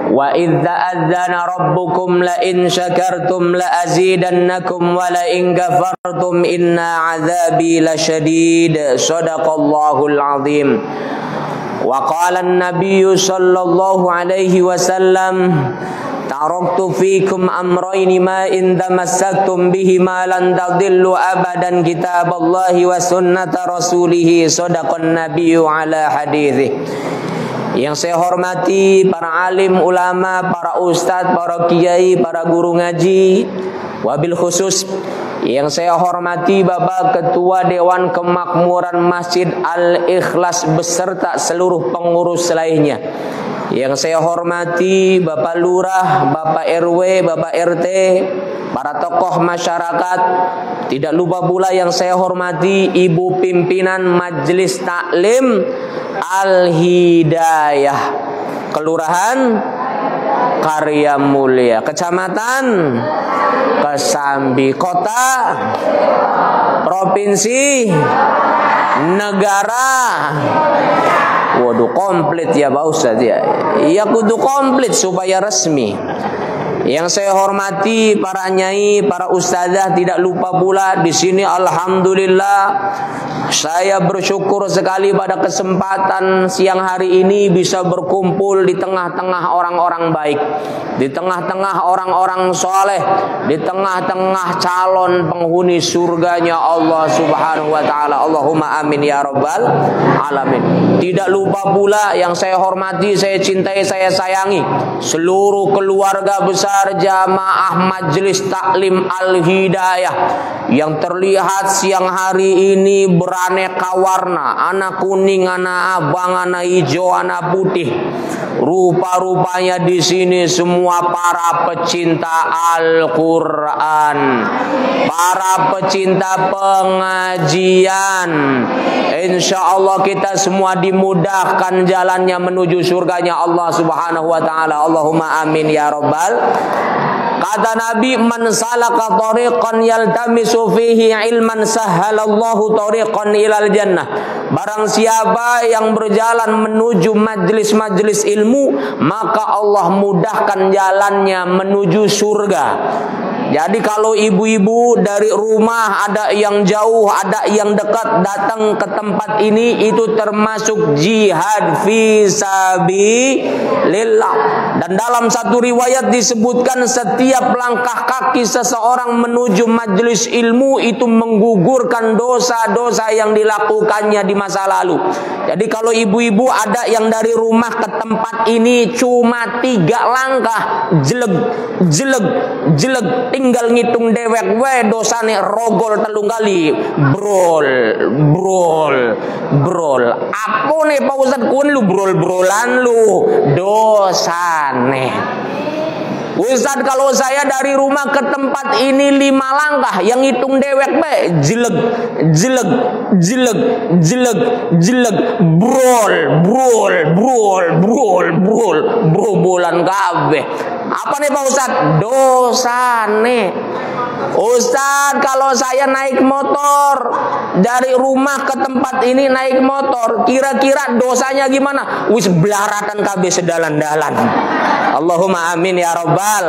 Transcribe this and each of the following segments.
Wa idza adzana rabbukum la in syakartum la azidannakum wa la in kafartum inna azabi lasyadid. Shadaqallahul azim. Wa qala an-nabiy sallallahu alaihi wasallam, taraktu fikum amrayni ma in tamassaktum bihima lan tadillu abadan, kitaballahi wa sunnata rasulih. Shadaqan nabiyyu ala hadithi. Yang saya hormati para alim ulama, para ustadz, para kiai, para guru ngaji, wabil khusus yang saya hormati Bapak Ketua Dewan Kemakmuran Masjid Al-Ikhlas beserta seluruh pengurus lainnya. Yang saya hormati Bapak Lurah, Bapak RW, Bapak RT, para tokoh masyarakat. Tidak lupa pula yang saya hormati Ibu Pimpinan Majelis Taklim Al-Hidayah, Kelurahan Karya Mulia, Kecamatan Kesambi, Kota, Provinsi, Negara. Waduh, komplit ya Pak Ustadz ya. Iya kudu komplit supaya resmi. Yang saya hormati para nyai, para ustazah, tidak lupa pula di sini alhamdulillah saya bersyukur sekali pada kesempatan siang hari ini bisa berkumpul di tengah-tengah orang-orang baik, di tengah-tengah orang-orang soleh, di tengah-tengah calon penghuni surganya Allah Subhanahu wa taala. Allahumma amin ya rabbal alamin. Tidak lupa pula yang saya hormati, saya cintai, saya sayangi seluruh keluarga besar jamaah Majelis Taklim Al-Hidayah yang terlihat siang hari ini beraneka warna, anak kuning, anak abang, anak hijau, anak putih. Rupa-rupanya di sini semua para pecinta Al-Quran, para pecinta pengajian. Insya Allah kita semua dimudahkan jalannya menuju surganya Allah Subhanahu wa taala. Allahumma amin ya rabbal. Kata Nabi, man salaka tariqan yaltamisu fihi ilman sahhalallahu tariqan ilal jannah. Barang siapa yang berjalan menuju majlis-majlis ilmu, maka Allah mudahkan jalannya menuju surga. Jadi kalau ibu-ibu dari rumah ada yang jauh, ada yang dekat datang ke tempat ini, itu termasuk jihad fi sabilillah. Dan dalam satu riwayat disebutkan setiap langkah kaki seseorang menuju majelis ilmu itu menggugurkan dosa-dosa yang dilakukannya di masa lalu. Jadi kalau ibu-ibu ada yang dari rumah ke tempat ini cuma 3 langkah, jeleg, tinggal ngitung dewek we dosane rogol telung kali, brol. Apa nih Pak Ustadz kun lu brol-brolan lu dosane. Ustadz kalau saya dari rumah ke tempat ini 5 langkah, yang hitung dewek be jeleg, brol, brobolan kabeh. Apa nih Pak Ustadz? Dosane. Ustadz kalau saya naik motor dari rumah ke tempat ini naik motor, kira-kira dosanya gimana? Wis belaratan kabeh sedalan-dalan. Allahumma amin ya rabbal.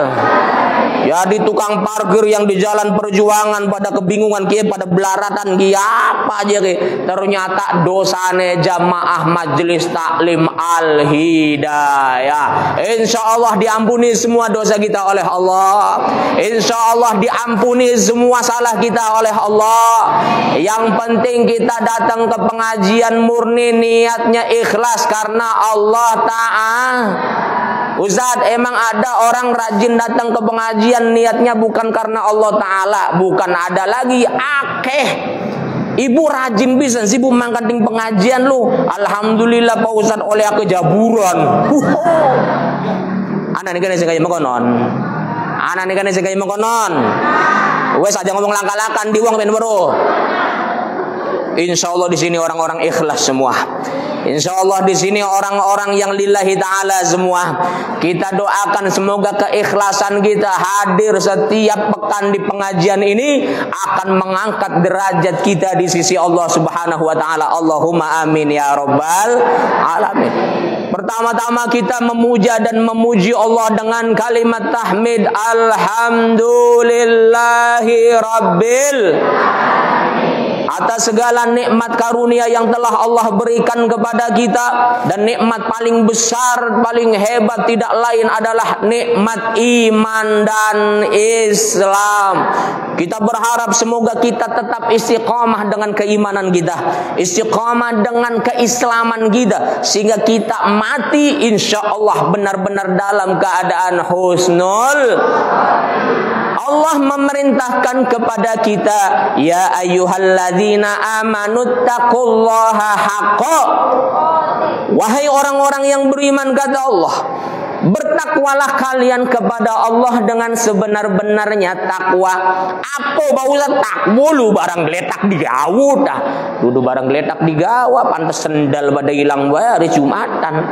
Ya di tukang parkir yang di jalan perjuangan pada kebingungan kieu pada belaratan kieu apa aja kieu. Ternyata dosane jamaah Majelis Taklim Al-Hidayah. Insyaallah diampuni semua dosa kita oleh Allah. Insyaallah diampuni semua salah kita oleh Allah. Yang penting kita datang ke pengajian murni niatnya ikhlas karena Allah Ta'ala. Ustadz, emang ada orang rajin datang ke pengajian niatnya bukan karena Allah Ta'ala? Bukan, ada lagi akeh. Ibu rajin bisa sih bu mangkating pengajian lu. Alhamdulillah Pak Ustadz oleh aku jaburan. Anak nih kan sing kaya mengkonon. Wes aja ngomong langka-lakan di wong ben bro. Insyaallah di sini orang-orang ikhlas semua. Insyaallah di sini orang-orang yang lillahi ta'ala semua. Kita doakan semoga keikhlasan kita hadir setiap pekan di pengajian ini akan mengangkat derajat kita di sisi Allah Subhanahu wa taala. Allahumma amin ya rabbal alamin. Pertama-tama kita memuja dan memuji Allah dengan kalimat tahmid, alhamdulillahi rabbil, atas segala nikmat karunia yang telah Allah berikan kepada kita. Dan nikmat paling besar, paling hebat tidak lain adalah nikmat iman dan Islam. Kita berharap semoga kita tetap istiqamah dengan keimanan kita, istiqamah dengan keislaman kita, sehingga kita mati insya Allah benar-benar dalam keadaan husnul. Allah memerintahkan kepada kita, ya ayyuhalladzina amanuttaqullaha haqqa. Wahai orang-orang yang beriman, kata Allah, bertakwalah kalian kepada Allah dengan sebenar-benarnya takwa. Apa baulah takwa lu barang geletak digawa dah. Dudu barang geletak digawa pantes sendal pada hilang bae hari Jumatan.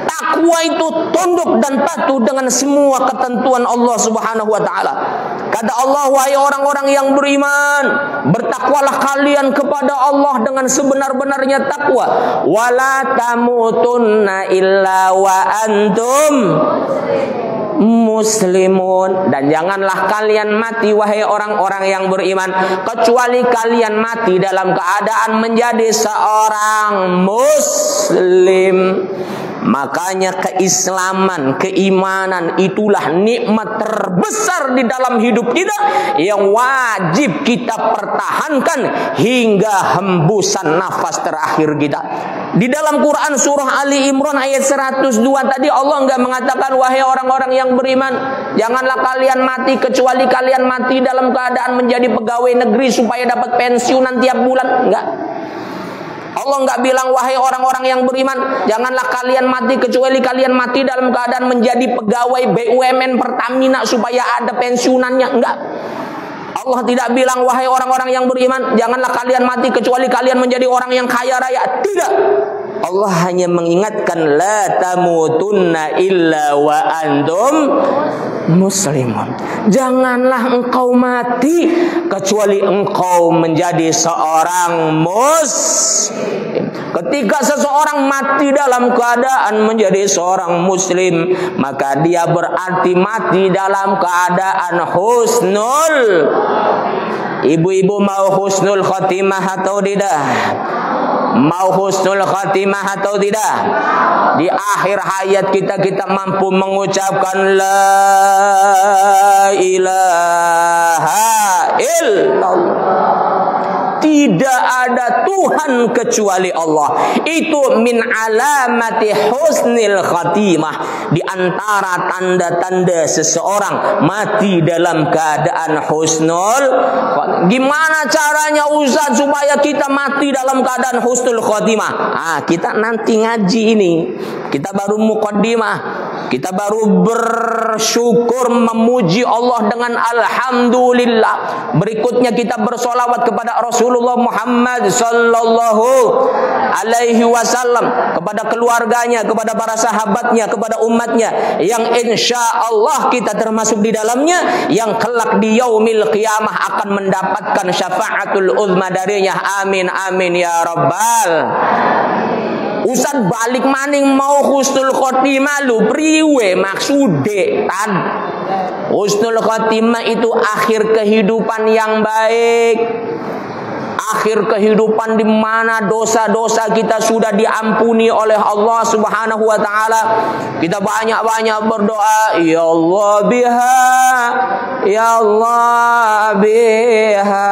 Takwa itu tunduk dan patuh dengan semua ketentuan Allah Subhanahu wa taala. Kata Allah, wahai orang-orang yang beriman, bertakwalah kalian kepada Allah dengan sebenar-benarnya takwa. Wala tamutunna illa wa antum muslimun, dan janganlah kalian mati wahai orang-orang yang beriman kecuali kalian mati dalam keadaan menjadi seorang muslim. Makanya keislaman, keimanan itulah nikmat terbesar di dalam hidup kita yang wajib kita pertahankan hingga hembusan nafas terakhir kita. Di dalam Quran surah Ali Imran ayat 102 tadi Allah enggak mengatakan wahai orang-orang yang beriman, janganlah kalian mati kecuali kalian mati dalam keadaan menjadi pegawai negeri supaya dapat pensiunan tiap bulan. Enggak. Allah enggak bilang wahai orang-orang yang beriman, janganlah kalian mati kecuali kalian mati dalam keadaan menjadi pegawai BUMN Pertamina supaya ada pensiunannya. Enggak. Allah tidak bilang wahai orang-orang yang beriman, janganlah kalian mati kecuali kalian menjadi orang yang kaya raya. Tidak. Allah hanya mengingatkan la tamutunna illa wa antum muslimun. Janganlah engkau mati kecuali engkau menjadi seorang muslim. Ketika seseorang mati dalam keadaan menjadi seorang muslim, maka dia berarti mati dalam keadaan husnul. Ibu-ibu mau husnul khatimah atau tidak? Mau husnul khatimah atau tidak? Di akhir hayat kita mampu mengucapkan la ilaha illallah. Tidak ada Tuhan kecuali Allah. Itu min alamati husnil khatimah. Di antara tanda-tanda seseorang mati dalam keadaan husnul. Gimana caranya Ustaz supaya kita mati dalam keadaan husnul khatimah? Kita nanti ngaji ini. Kita baru muqaddimah. Kita baru bersyukur memuji Allah dengan alhamdulillah. Berikutnya kita bersolawat kepada Rasulullah Muhammad sallallahu alaihi wasallam, kepada keluarganya, kepada para sahabatnya, kepada umatnya yang insya Allah kita termasuk di dalamnya, yang kelak di yaumil qiyamah akan mendapatkan syafaatul uzma darinya. Amin amin ya rabbal. Ustaz balik maning mau husnul khotimah lu priwe maksude tan. Husnul khotimah itu akhir kehidupan yang baik. Akhir kehidupan di mana dosa-dosa kita sudah diampuni oleh Allah Subhanahu wa taala. Kita banyak-banyak berdoa, ya Allah biha, ya Allah biha,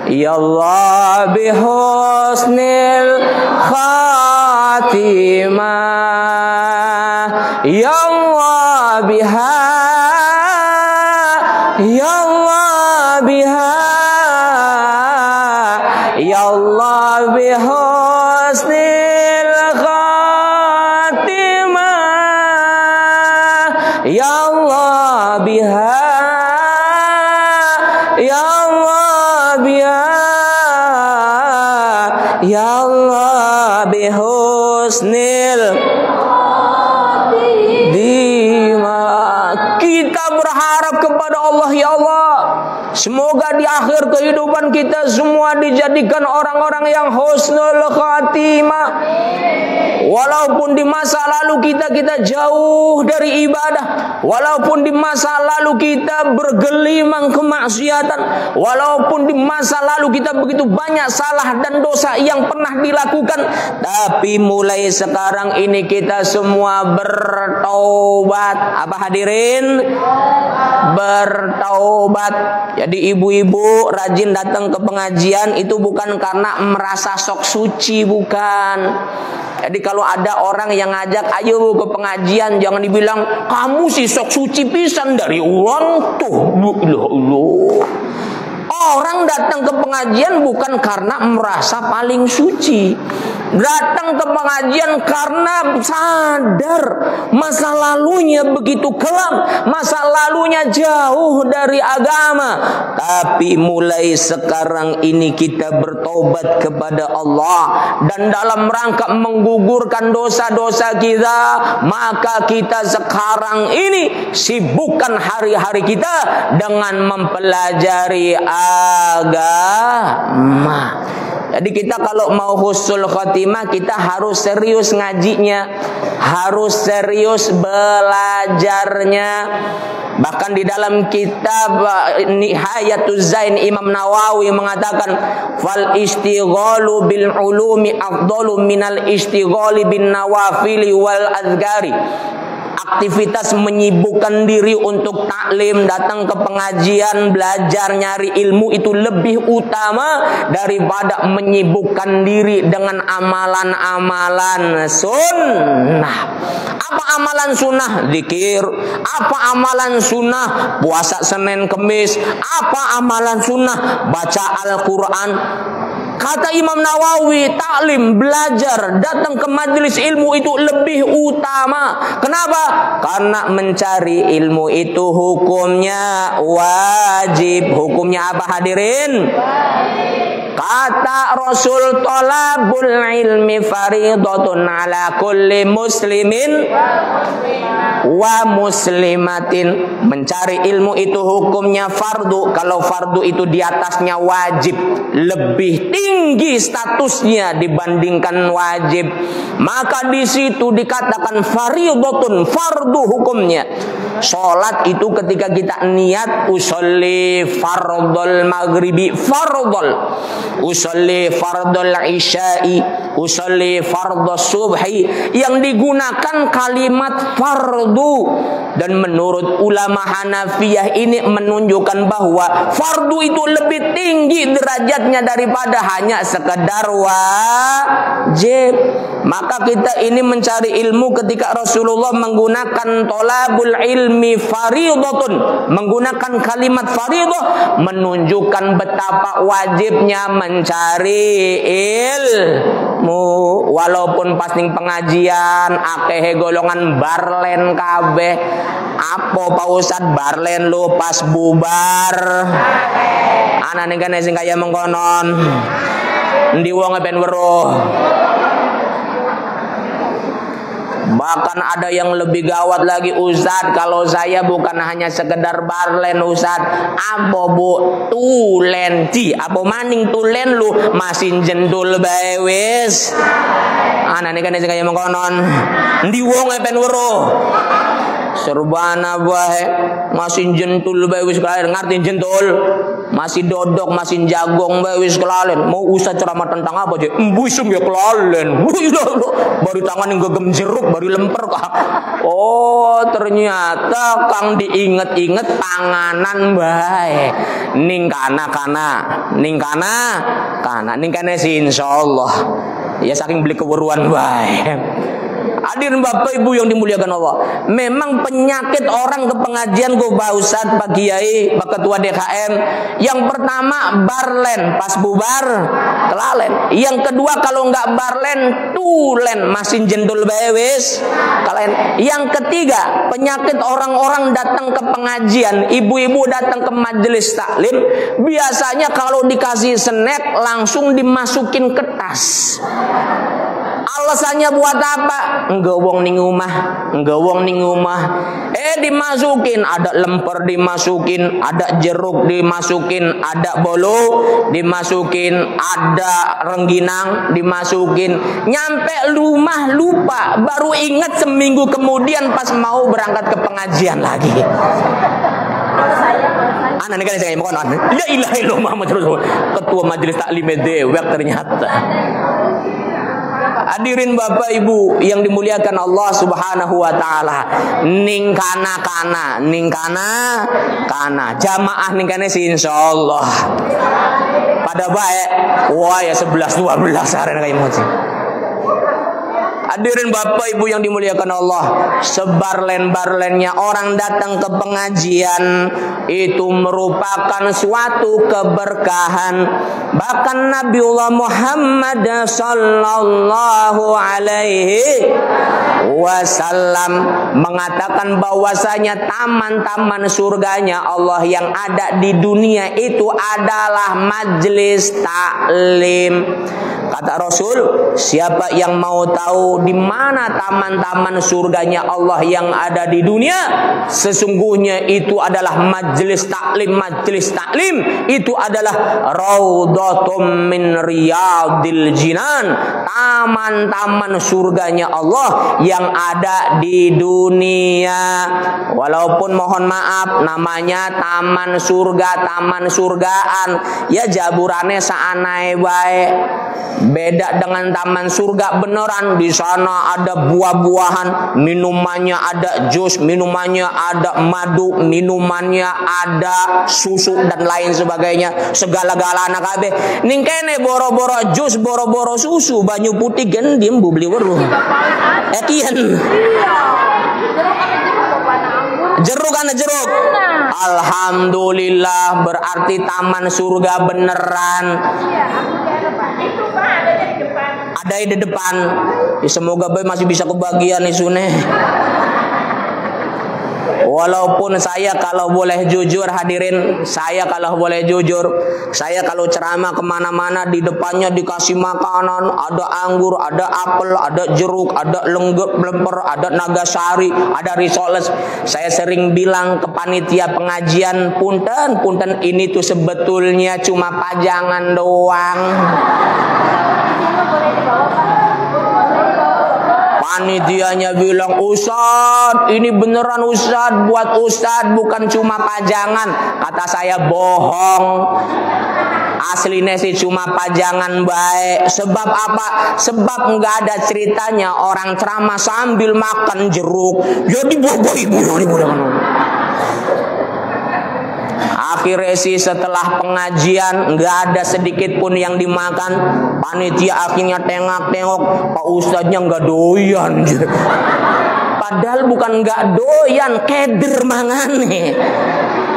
ya Allah bihusnil khatimah, ya Allah biha, ya Allah biha, ya Allah bihusnil khatimah, ya Allah biha, ya Allah biha, ya Allah bihusnil dima. Kita berharap kepada Allah, ya Allah, Semoga di akhir kehidupan kita semua dijadikan orang-orang yang husnul khatimah. Walaupun di masa lalu kita jauh dari ibadah, walaupun di masa lalu kita bergelimang kemaksiatan, walaupun di masa lalu kita begitu banyak salah dan dosa yang pernah dilakukan, tapi mulai sekarang ini kita semua bertaubat. Apa hadirin? Bertaubat. Jadi ibu-ibu rajin datang ke pengajian itu bukan karena merasa sok suci, bukan. Jadi kalau ada orang yang ngajak ayo ke pengajian, jangan dibilang kamu sih sok suci pisan dari uang tuh. Orang datang ke pengajian bukan karena merasa paling suci. Datang ke pengajian karena sadar masa lalunya begitu kelam, masa lalunya jauh dari agama. Tapi mulai sekarang ini kita bertobat kepada Allah, dan dalam rangka menggugurkan dosa-dosa kita, maka kita sekarang ini sibukkan hari-hari kita dengan mempelajari agama. Jadi kita kalau mau husnul khotimah, kita harus serius ngajinya, harus serius belajarnya. Bahkan di dalam kitab Nihayatuz Zain, Imam Nawawi mengatakan fal istighalu bil ulumi afdalu minal istigghali bin nawafili wal azgari. Aktivitas menyibukkan diri untuk taklim, datang ke pengajian, belajar, nyari ilmu itu lebih utama daripada menyibukkan diri dengan amalan-amalan sunnah. Apa amalan sunnah? Zikir. Apa amalan sunnah? Puasa Senin Kemis. Apa amalan sunnah? Baca Al-Quran. Kata Imam Nawawi, taklim, belajar, datang ke majelis ilmu itu lebih utama. Kenapa? Karena mencari ilmu itu hukumnya wajib. Hukumnya apa hadirin? Kata Rasul, talabul ilmi faridatun ala kulli muslimin wa muslimatin. Mencari ilmu itu hukumnya fardu. Kalau fardu itu di atasnya wajib, lebih tinggi statusnya dibandingkan wajib, maka di situ dikatakan faridatun, fardu hukumnya. Salat itu ketika kita niat usolli fardhul maghribi fardhul, usolli fardhul isya'i, usolli fardhus subhi, yang digunakan kalimat fardu. Dan menurut ulama Hanafiyah ini menunjukkan bahwa fardu itu lebih tinggi derajatnya daripada hanya sekedar wajib. Maka kita ini mencari ilmu ketika Rasulullah menggunakan tolabul ilmi faridatun, menggunakan kalimat faridah, menunjukkan betapa wajibnya mencari ilmu. Walaupun pas ning pengajian akeh golongan barlen kabeh. Apa Pak Ustad barlen lu pas bubar? Anak ning kene sing kaya mengkonon. Endi wong ben weruh. Bahkan ada yang lebih gawat lagi, Ustaz, kalau saya bukan hanya sekedar barlen Ustaz, apa bu tulen di apa maning tulen lu masih jendul bae wis. Anak nih kan sing kaya mengkonon ndi wong ben weruh serbana bae masih jentul bae wis kelalen. Ngerti jentul? Masih dodok, masih jagong bae wis kelalen. Mau usah ceramah tentang apa aja embusum ya kelalen. Baru tangan yang gegem jeruk baru lemper kah. Oh ternyata kang diinget-inget panganan bae ning kana ning kana sih insyaallah ya saking beli keweruan bae. Hadirin Bapak Ibu yang dimuliakan Allah, memang penyakit orang ke pengajian go Pak Ustaz, Pak Kiai, Pak Ketua DKM. Yang pertama barlen, pas bubar kelalen. Yang kedua kalau nggak barlen tulen, masih jendul bae wis kalen. Yang ketiga penyakit orang-orang datang ke pengajian, ibu-ibu datang ke majelis taklim, biasanya kalau dikasih snack langsung dimasukin ke tas. Alasannya buat apa? Nggawong ning omah. Dimasukin, ada lemper dimasukin, ada jeruk dimasukin, ada bolu dimasukin, ada rengginang dimasukin. Nyampe rumah lupa, baru ingat seminggu kemudian pas mau berangkat ke pengajian lagi. Anak ini kan saya mohon la ilaha illallah Muhammad Rasulullah. Ketua majelis taklim dewek ternyata. Hadirin Bapak Ibu yang dimuliakan Allah Subhanahu wa taala. Ning kana jamaah ning kana insyaallah. Pada baik. Wah ya 11 12 hari kayak moci. Hadirin Bapak Ibu yang dimuliakan Allah, sebarlen-barlennya orang datang ke pengajian itu merupakan suatu keberkahan. Bahkan Nabiullah Muhammad sallallahu alaihi wasallam mengatakan bahwasanya taman-taman surganya Allah yang ada di dunia itu adalah majelis taklim. Kata Rasul, siapa yang mau tahu di mana taman-taman surganya Allah yang ada di dunia, sesungguhnya itu adalah majelis taklim. Majelis taklim itu adalah raudhatum min riyadil jinan, taman-taman surganya Allah yang ada di dunia. Walaupun mohon maaf namanya taman surga, taman surgaan, ya jaburannya saanae bae. Beda dengan taman surga beneran. Di sana ada buah-buahan, minumannya ada jus, minumannya ada madu, minumannya ada susu dan lain sebagainya. Segala-galana kabeh. Ning kene boro-boro jus, boro-boro susu, banyu putih gendim bu beli weruh. Kian. Jeruk kan jeruk. Alhamdulillah, berarti taman surga beneran. Ada di depan. Semoga boy masih bisa kebagian isune. Walaupun saya kalau boleh jujur hadirin, saya kalau ceramah kemana-mana di depannya dikasih makanan, ada anggur, ada apel, ada jeruk, ada lemper, ada nagasari, ada risoles. Saya sering bilang ke panitia pengajian, punten ini tuh sebetulnya cuma pajangan doang. Panitianya bilang, Ustad, ini beneran Ustad, buat Ustad, bukan cuma pajangan. Kata saya, bohong. Aslinya sih cuma pajangan baik. Sebab apa? Sebab nggak ada ceritanya orang ceramah sambil makan jeruk. Jadi buah ibu. Akhirnya sih setelah pengajian nggak ada sedikit pun yang dimakan. Panitia akhirnya tengok-tengok, Pak Ustadznya nggak doyan. Padahal bukan nggak doyan, keder mangane.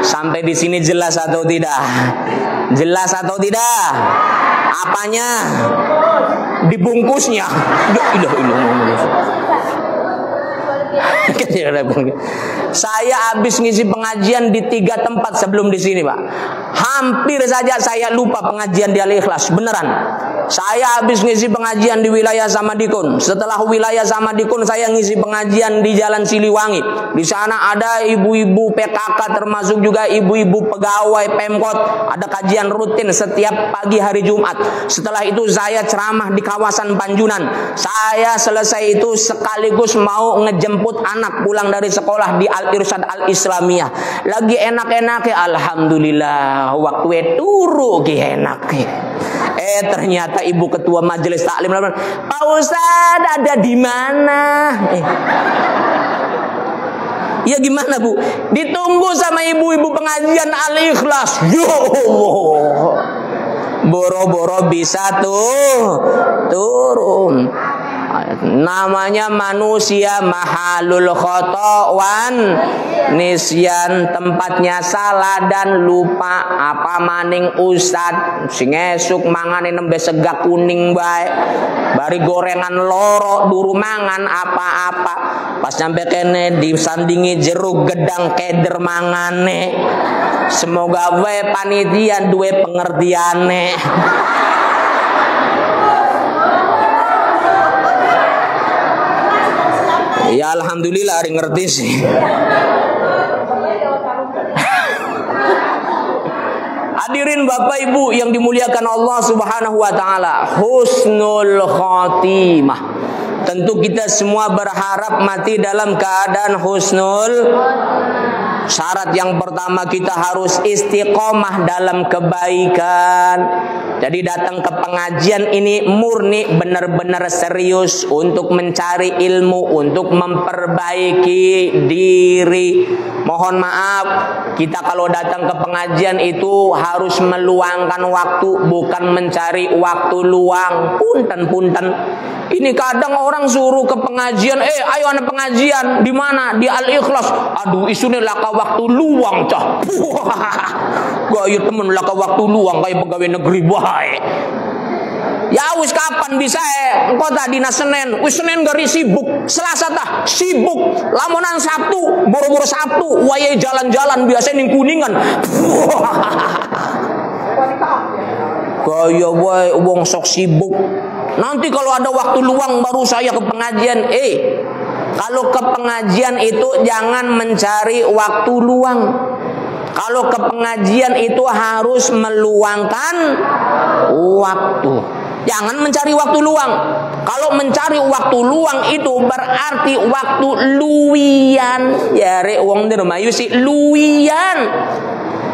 Sampai di sini jelas atau tidak? Jelas atau tidak? Apanya? Dibungkusnya. Saya habis ngisi pengajian di 3 tempat sebelum di sini, Pak. Hampir saja saya lupa pengajian di Al-Ikhlas, beneran. Saya habis ngisi pengajian di wilayah Samadikun. Setelah wilayah Samadikun saya ngisi pengajian di Jalan Siliwangi. Di sana ada ibu-ibu PKK termasuk juga ibu-ibu pegawai Pemkot. Ada kajian rutin setiap pagi hari Jumat. Setelah itu saya ceramah di kawasan Panjunan. Saya selesai itu sekaligus mau ngejemput anak pulang dari sekolah di Al-Irsyad Al-Islamiyah. Lagi enak-enaknya, alhamdulillah, waktu turu ki enak. Ternyata ibu ketua majelis taklim, Pak Ustad ada di mana? Ya gimana Bu? Ditunggu sama ibu-ibu pengajian Al-Ikhlas. Yo Allah, boro-boro bisa turun. Namanya manusia mahalul khoto wan nisyan, tempatnya salah dan lupa. Apa maning Ustad sing esuk mangane nembe sega kuning bae, bari gorengan loro duru mangan apa-apa, pas nyampe kene disandingi jeruk gedang keder mangane. Semoga wae panitia duwe pengertiane. Ya alhamdulillah hari ngerti sih. Hadirin Bapak Ibu yang dimuliakan Allah Subhanahu wa taala, husnul khotimah. Tentu kita semua berharap mati dalam keadaan husnul. Syarat yang pertama kita harus istiqomah dalam kebaikan. Jadi datang ke pengajian ini murni benar-benar serius untuk mencari ilmu, untuk memperbaiki diri. Mohon maaf, kita kalau datang ke pengajian itu harus meluangkan waktu, bukan mencari waktu luang. Punten. Ini kadang orang suruh ke pengajian, ayo anak pengajian di mana? Di Al-Ikhlas. Aduh, isunya laka waktu luang cah. Gaya temen laka waktu luang kayak pegawai negeri bae. Ya wis kapan bisa engkau tak dina Senin, wis Senin gari sibuk, Selasa tah sibuk, lamunan Sabtu, boro-boro Sabtu, wayahe jalan-jalan biasa ning Kuningan. Gaya wae wong sok sibuk. Nanti kalau ada waktu luang baru saya ke pengajian. Kalau ke pengajian itu jangan mencari waktu luang. Kalau ke pengajian itu harus meluangkan waktu. Jangan mencari waktu luang. Kalau mencari waktu luang itu berarti waktu luwian. Ya rek wong dermayu sih luwian.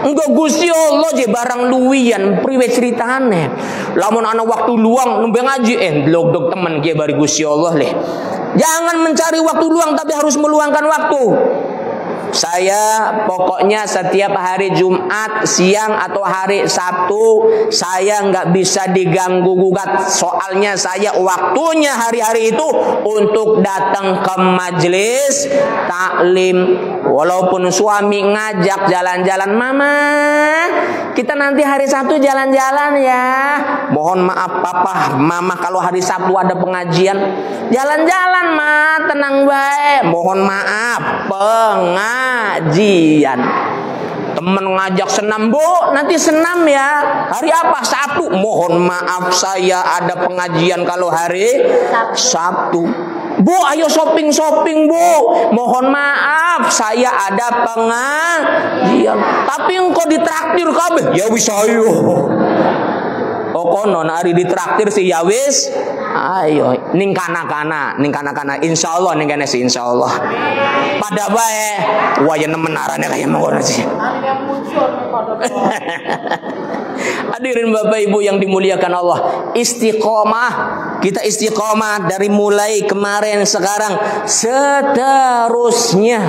Enggak Gusti Allah je barang luwian priwe ceritane. Lamun ana waktu luang nembe ngaji blog temen ge bari Gusti Allah leh. Jangan mencari waktu luang tapi harus meluangkan waktu. Saya pokoknya setiap hari Jumat siang atau hari Sabtu saya nggak bisa diganggu gugat. Soalnya saya waktunya hari-hari itu untuk datang ke majelis taklim. Walaupun suami ngajak jalan-jalan, mama kita nanti hari Sabtu jalan-jalan ya. Mohon maaf papa, mama kalau hari Sabtu ada pengajian jalan-jalan ma, tenang baik. Mohon maaf pengajian. Temen ngajak senam, Bu, nanti senam ya. Hari apa? Sabtu. Mohon maaf saya ada pengajian kalau hari Sabtu. Bu, ayo shopping, Bu. Mohon maaf saya ada pengajian. Tapi engkau ditraktir kabeh. Ya wis ayo. Konon hari ditraktir sih ya wis. Ayo ning kana-kana insyaallah ning kene sih insyaallah. Pada bae waya nemen arane kaya ngono sih. Hadirin Bapak Ibu yang dimuliakan Allah, istiqomah. Kita istiqomah dari mulai kemarin sekarang seterusnya.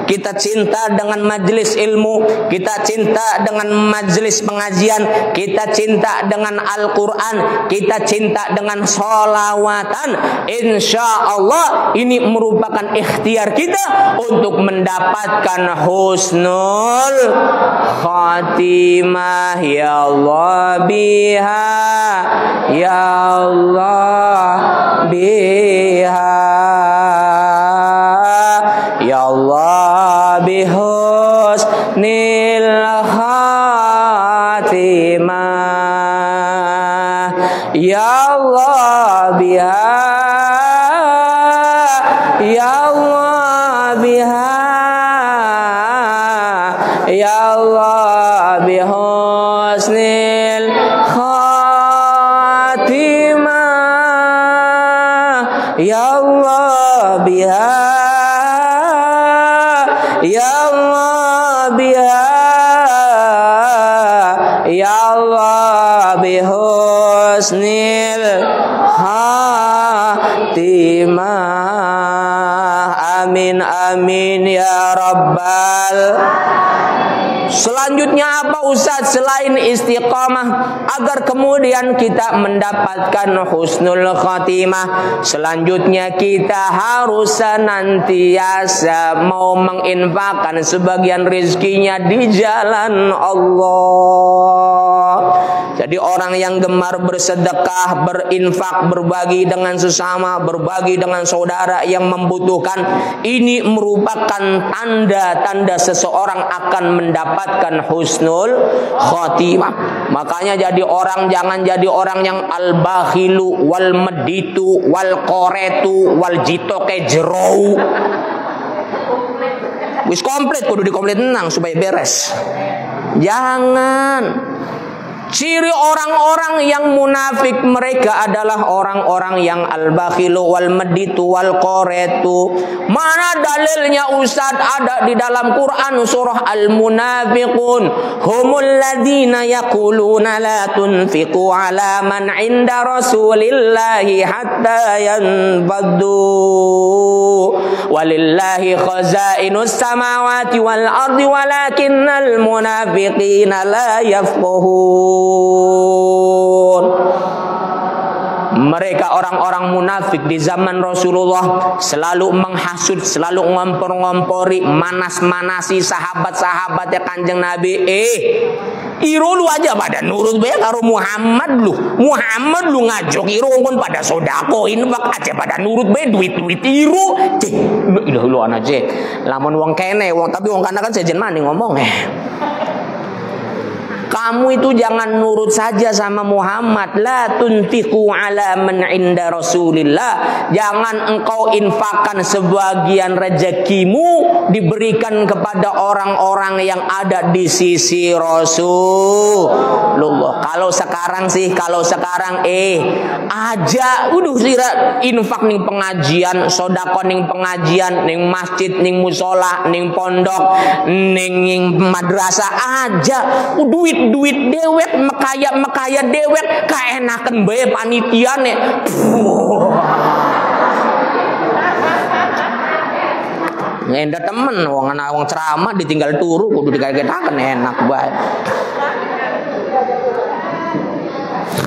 Kita cinta dengan majelis ilmu, kita cinta dengan majelis pengajian, kita cinta dengan Al-Quran, kita cinta dengan sholawatan. Insya Allah ini merupakan ikhtiar kita untuk mendapatkan husnul khatimah. Ya Allah biha, ya Allah biha, ya Allah bihusnil khatimah, ya Allah biha, ya Allah biha, ya Allah bihusnil khatimah, ya Allah biha, ya Allah biha, ya Allah bihusnil khatimah. Amin amin ya rabbal. Selanjutnya apa Ustaz selain istiqamah agar kemudian kita mendapatkan husnul khatimah? Selanjutnya kita harus senantiasa mau menginfakkan sebagian rezekinya di jalan Allah. Jadi orang yang gemar bersedekah, berinfak, berbagi dengan sesama, berbagi dengan saudara yang membutuhkan, ini merupakan tanda-tanda seseorang akan mendapatkan husnul khotimah. Makanya jangan jadi orang yang al-bakhilu wal meditu wal qoretu wal jitoke jerou. Wis komplit, kudu dikomplit tenang supaya beres. Jangan. Ciri orang-orang yang munafik mereka adalah orang-orang yang al-bakhilu wal meditu wal qoretu. Mana dalilnya Ustaz? Ada di dalam Quran surah Al-Munafiqun. Humul ladzina yaquluna la tunfiqu ala man 'inda Rasulillahi hatta yanfaddu. Walillahi khazainus samawati wal ardi walakinnal munafiqina la yafqahun. Mereka orang-orang munafik di zaman Rasulullah selalu menghasut, selalu ngompor-ngompori, manas-manasi sahabat-sahabatnya Kanjeng Nabi. Iro lu aja pada nurut bae karo Muhammad lu ngajok iro pun pada sodako infak aja pada nurut bae duit-duit iro. Lu ana je. Lamun wong kene tapi wong kana kan sejen maning ngomong Kamu itu jangan nurut saja sama Muhammad. La tunfiqu ala man inda Rasulillah. Jangan engkau infakkan sebagian rezekimu diberikan kepada orang-orang yang ada di sisi Rasulullah. Kalau sekarang aja udah sira infak ning pengajian, sedekah ning pengajian, ning masjid, ning musola, ning pondok, ning madrasah aja. Duit dewek, mekaya dewek, kaenaken bae panitiane. Ngenda temen wong ceramah ditinggal turu kudu dikagetaken enak bae.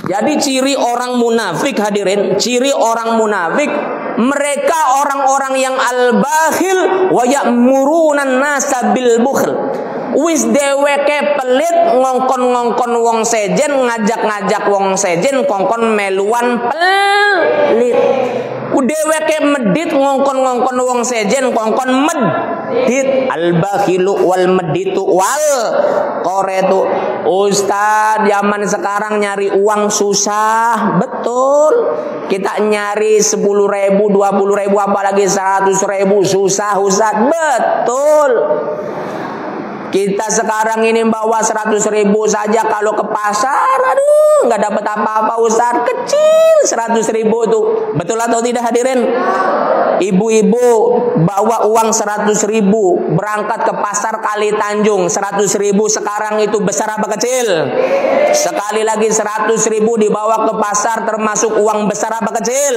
Jadi ciri orang munafik hadirin, ciri orang munafik mereka orang-orang yang al-bakhil wa ya'murunan nasa bil bukhl. Wis dheweke pelit ngongkon-ngongkon wong sejen, ngajak-ngajak wong sejen kongkon meluan pelit. Dheweke medit ngongkon-ngongkon wong sejen kongkon medit. Al-bakhilu wal meditu wal qoretu. Ustaz, zaman sekarang nyari uang susah, betul. Kita nyari 10.000, 20.000, apalagi 100.000 susah Ustaz, betul. Kita sekarang ini bawa 100.000 saja kalau ke pasar, aduh, nggak dapat apa-apa Ustaz, kecil 100.000 itu. Betul atau tidak hadirin? Ibu-ibu bawa uang 100.000 berangkat ke pasar Kali Tanjung, 100.000 sekarang itu besar apa kecil? Sekali lagi 100.000 dibawa ke pasar termasuk uang besar apa kecil?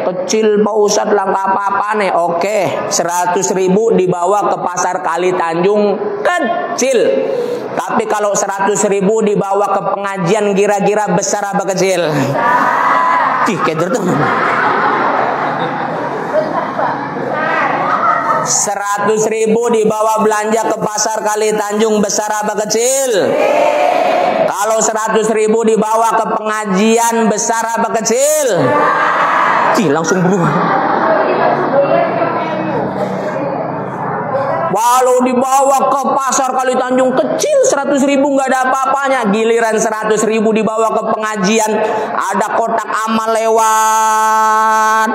Kecil Pak Ustaz, langkah apa-apa nih? Oke, 100.000 dibawa ke pasar Kali Tanjung kecil. Tapi kalau 100.000 dibawa ke pengajian kira-kira besar apa kecil? Kayak teman. 100.000 dibawa belanja ke pasar Kali Tanjung besar apa kecil? Kalau 100.000 dibawa ke pengajian besar apa kecil? Langsung berubah. Walau dibawa ke pasar Kali Tanjung kecil 100.000 nggak ada apa-apanya. Giliran 100.000 dibawa ke pengajian, ada kotak amal lewat,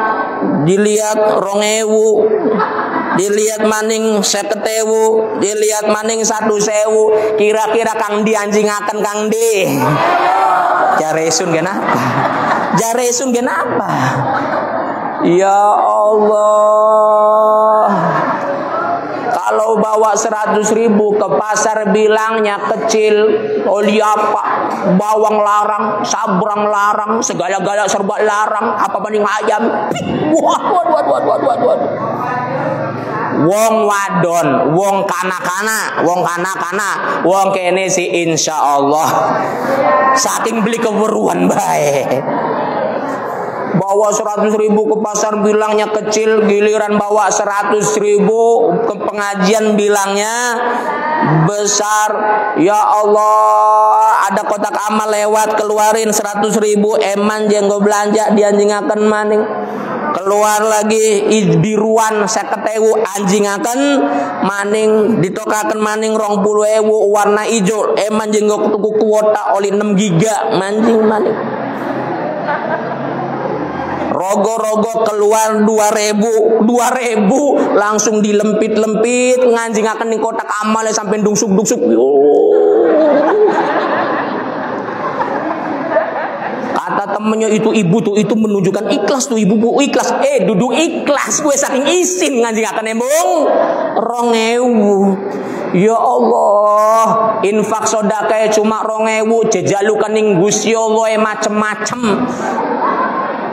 dilihat 2.000, dilihat maning 50.000, dilihat maning 1.000. Kira-kira Kang Di anjingaken Kang Di. Jaresun kenapa? Jaresun kenapa? Ya Allah. Kalau bawa 100.000 ke pasar bilangnya kecil, oli apa, bawang larang, sabrang larang, segala-gala serba larang, apa banding ayam. Waduh. Wong wadon, wong kana-kana, wong kene si insyaallah. Saking beli keweruan bae. Bawa bawa 100.000 ke pasar bilangnya kecil, giliran bawa 100.000 ke pengajian bilangnya besar. Ya Allah, ada kotak amal lewat, keluarin 100.000, eman jenggo belanja dianjingaken maning. Keluar lagi biruan 50.000 anjingaken maning, ditokaken maning 20.000 warna hijau, eman jenggo tuku kuota oli 6 giga manjing maning. Rogo-rogo keluar 2.000 langsung dilempit-lempit nganjingaken ning kotak amal sampai dungsuk-dungsuk. Kata temennya itu ibu tuh, itu menunjukkan ikhlas tuh ibu bu, ikhlas. Duduk ikhlas gue saking isin nganjingaken embung 2.000. Ya Allah, infak sedekah cuma 2.000, jejalukan ning Gusti Allah macem-macem.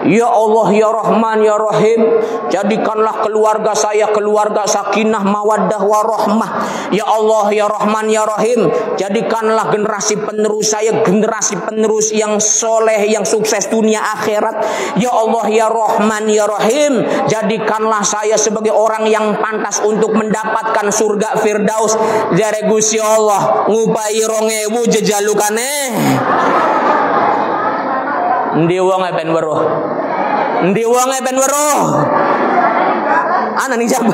Ya Allah ya Rahman ya Rahim, jadikanlah keluarga saya keluarga sakinah mawaddah warahmah. Ya Allah ya Rahman ya Rahim, jadikanlah generasi penerus saya generasi penerus yang soleh, yang sukses dunia akhirat. Ya Allah ya Rahman ya Rahim, jadikanlah saya sebagai orang yang pantas untuk mendapatkan surga Firdaus dari Gusti Allah. Ngupai 2.000 jejalukane ndi wong ben weruh. Ndi wong ben weruh. Ana ning siapa?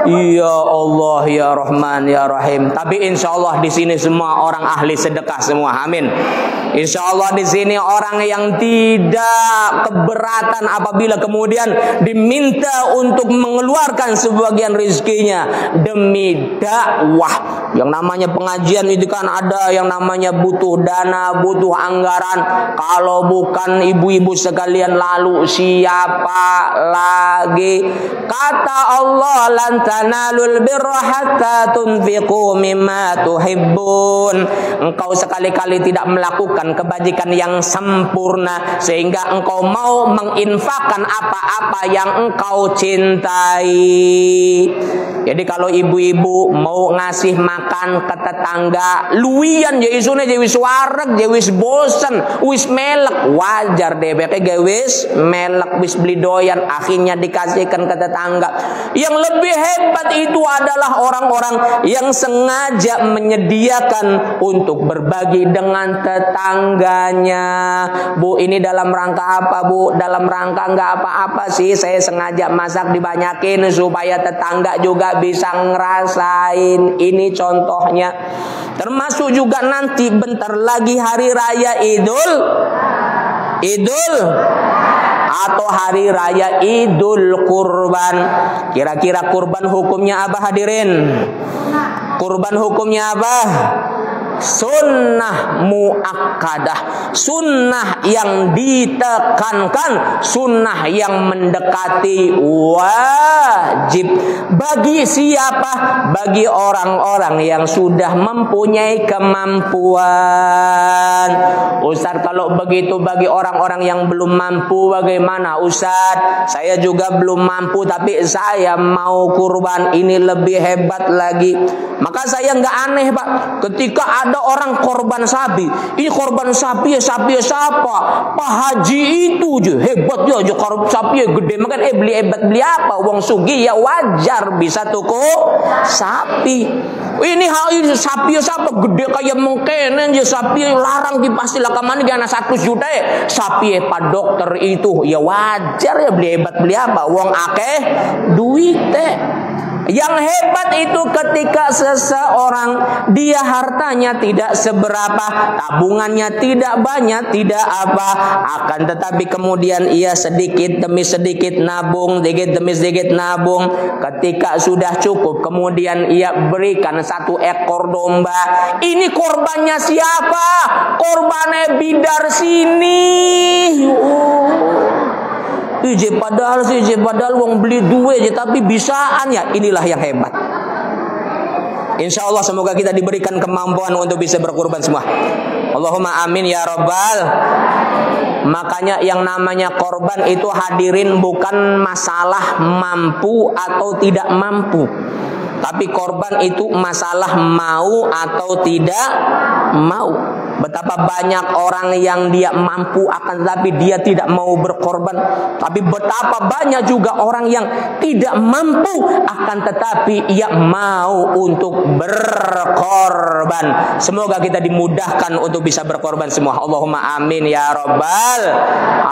Ya Allah ya Rahman ya Rahim. Tapi insyaallah di sini semua orang ahli sedekah semua. Amin. Insyaallah di sini orang yang tidak keberatan apabila kemudian diminta untuk mengeluarkan sebagian rezekinya demi dakwah. Yang namanya pengajian itu kan ada yang namanya butuh dana, butuh anggaran. Kalau bukan ibu-ibu sekalian lalu siapa lagi? Kata Allah, lan tanalul birra hatta tunfiqu mimma tuhibbun. Engkau sekali-kali tidak melakukan kebajikan yang sempurna sehingga engkau mau menginfakkan apa-apa yang engkau cintai. Jadi kalau ibu-ibu mau ngasih makan ke tetangga, luian je isune je wis wareg, je wis bosen, wis melek, wajar deh beke wis melek, wis beli doyan, akhirnya dikasihkan ke tetangga. Yang lebih hebat itu adalah orang-orang yang sengaja menyediakan untuk berbagi dengan tetangganya. Bu, ini dalam rangka apa, Bu? Dalam rangka enggak apa-apa sih, saya sengaja masak dibanyakin supaya tetangga juga bisa ngerasain. Ini contohnya. Termasuk juga nanti bentar lagi hari raya Idul atau hari raya Idul Kurban. Kira-kira kurban hukumnya apa hadirin? Kurban hukumnya apa? Sunnah muakkadah, sunnah yang ditekankan, sunnah yang mendekati wajib. Bagi siapa? Bagi orang-orang yang sudah mempunyai kemampuan. Ustaz, kalau begitu bagi orang-orang yang belum mampu bagaimana Ustaz? Saya juga belum mampu tapi saya mau kurban, ini lebih hebat lagi. Maka saya nggak aneh Pak, ketika ada orang korban sapi. Ini korban sapi ya siapa? Pak Haji itu je hebat ya, sapi ya gede. Makan beli apa? Wong sugi ya wajar bisa tuku sapi. Ini sapi ya siapa? Gede kayak mengkenen je sapi larang ki pasti lakamane ki ana 100 juta ya. Sapi ya Pak dokter itu ya wajar ya beli apa? Wong akeh duite. Yang hebat itu ketika seseorang dia hartanya tidak seberapa, tabungannya tidak banyak, tidak apa, akan tetapi kemudian ia sedikit demi sedikit nabung, sedikit demi sedikit nabung. Ketika sudah cukup kemudian ia berikan 1 ekor domba. Ini korbannya siapa? Korbannya bidar sini. Padahal wong beli duwe je tapi bisaan ya. Inilah yang hebat. Insya Allah semoga kita diberikan kemampuan untuk bisa berkurban semua. Allahumma amin ya rabbal. Makanya yang namanya korban itu hadirin bukan masalah mampu atau tidak mampu, tapi korban itu masalah mau atau tidak mau. Betapa banyak orang yang dia mampu akan tetapi dia tidak mau berkorban. Tapi betapa banyak juga orang yang tidak mampu akan tetapi ia mau untuk berkorban. Semoga kita dimudahkan untuk bisa berkorban semua. Allahumma amin ya rabbal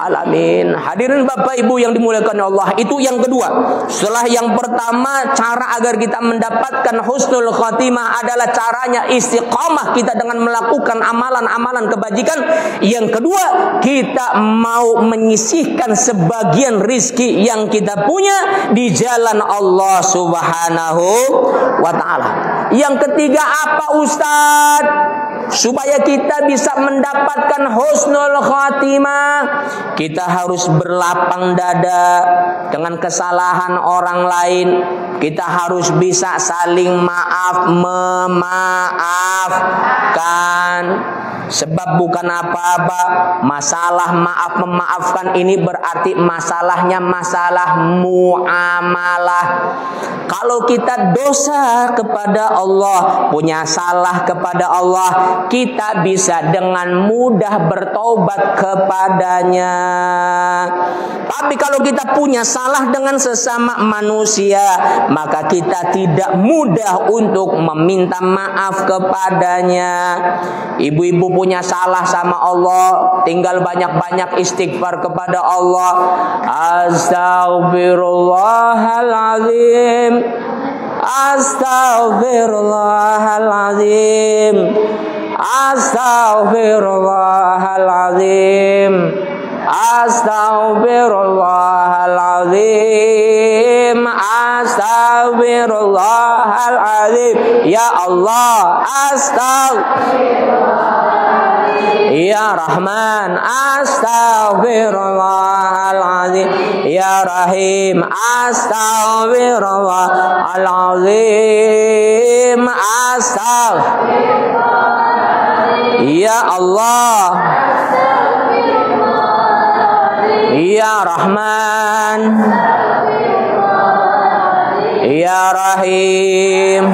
alamin. Hadirin Bapak Ibu yang dimuliakan Allah, itu yang kedua. Setelah yang pertama, cara agar kita mendapatkan husnul khatimah adalah caranya istiqamah kita dengan melakukan amalan-amalan kebajikan. Yang kedua, kita mau menyisihkan sebagian rizki yang kita punya di jalan Allah Subhanahu wa ta'ala. Yang ketiga apa Ustadz? Supaya kita bisa mendapatkan husnul khatimah, kita harus berlapang dada dengan kesalahan orang lain. Kita harus bisa saling maaf, memaafkan. Sebab bukan apa-apa, masalah maaf memaafkan ini berarti masalahnya masalah muamalah. Kalau kita dosa kepada Allah, punya salah kepada Allah, kita bisa dengan mudah bertobat kepadanya. Tapi kalau kita punya salah dengan sesama manusia, maka kita tidak mudah untuk meminta maaf kepadanya. Ibu-ibu punya salah sama Allah, tinggal banyak-banyak istighfar kepada Allah. Astaghfirullahaladzim, astaghfirullahaladzim, astaghfirullahaladzim, astaghfirullahaladzim, astaghfirullahaladzim. Ya Allah, Ya Rahman, astaghfirullahaladzim. Ya Rahim, astaghfirullahaladzim. Ya Allah, Ya Rahman, Ya Rahim.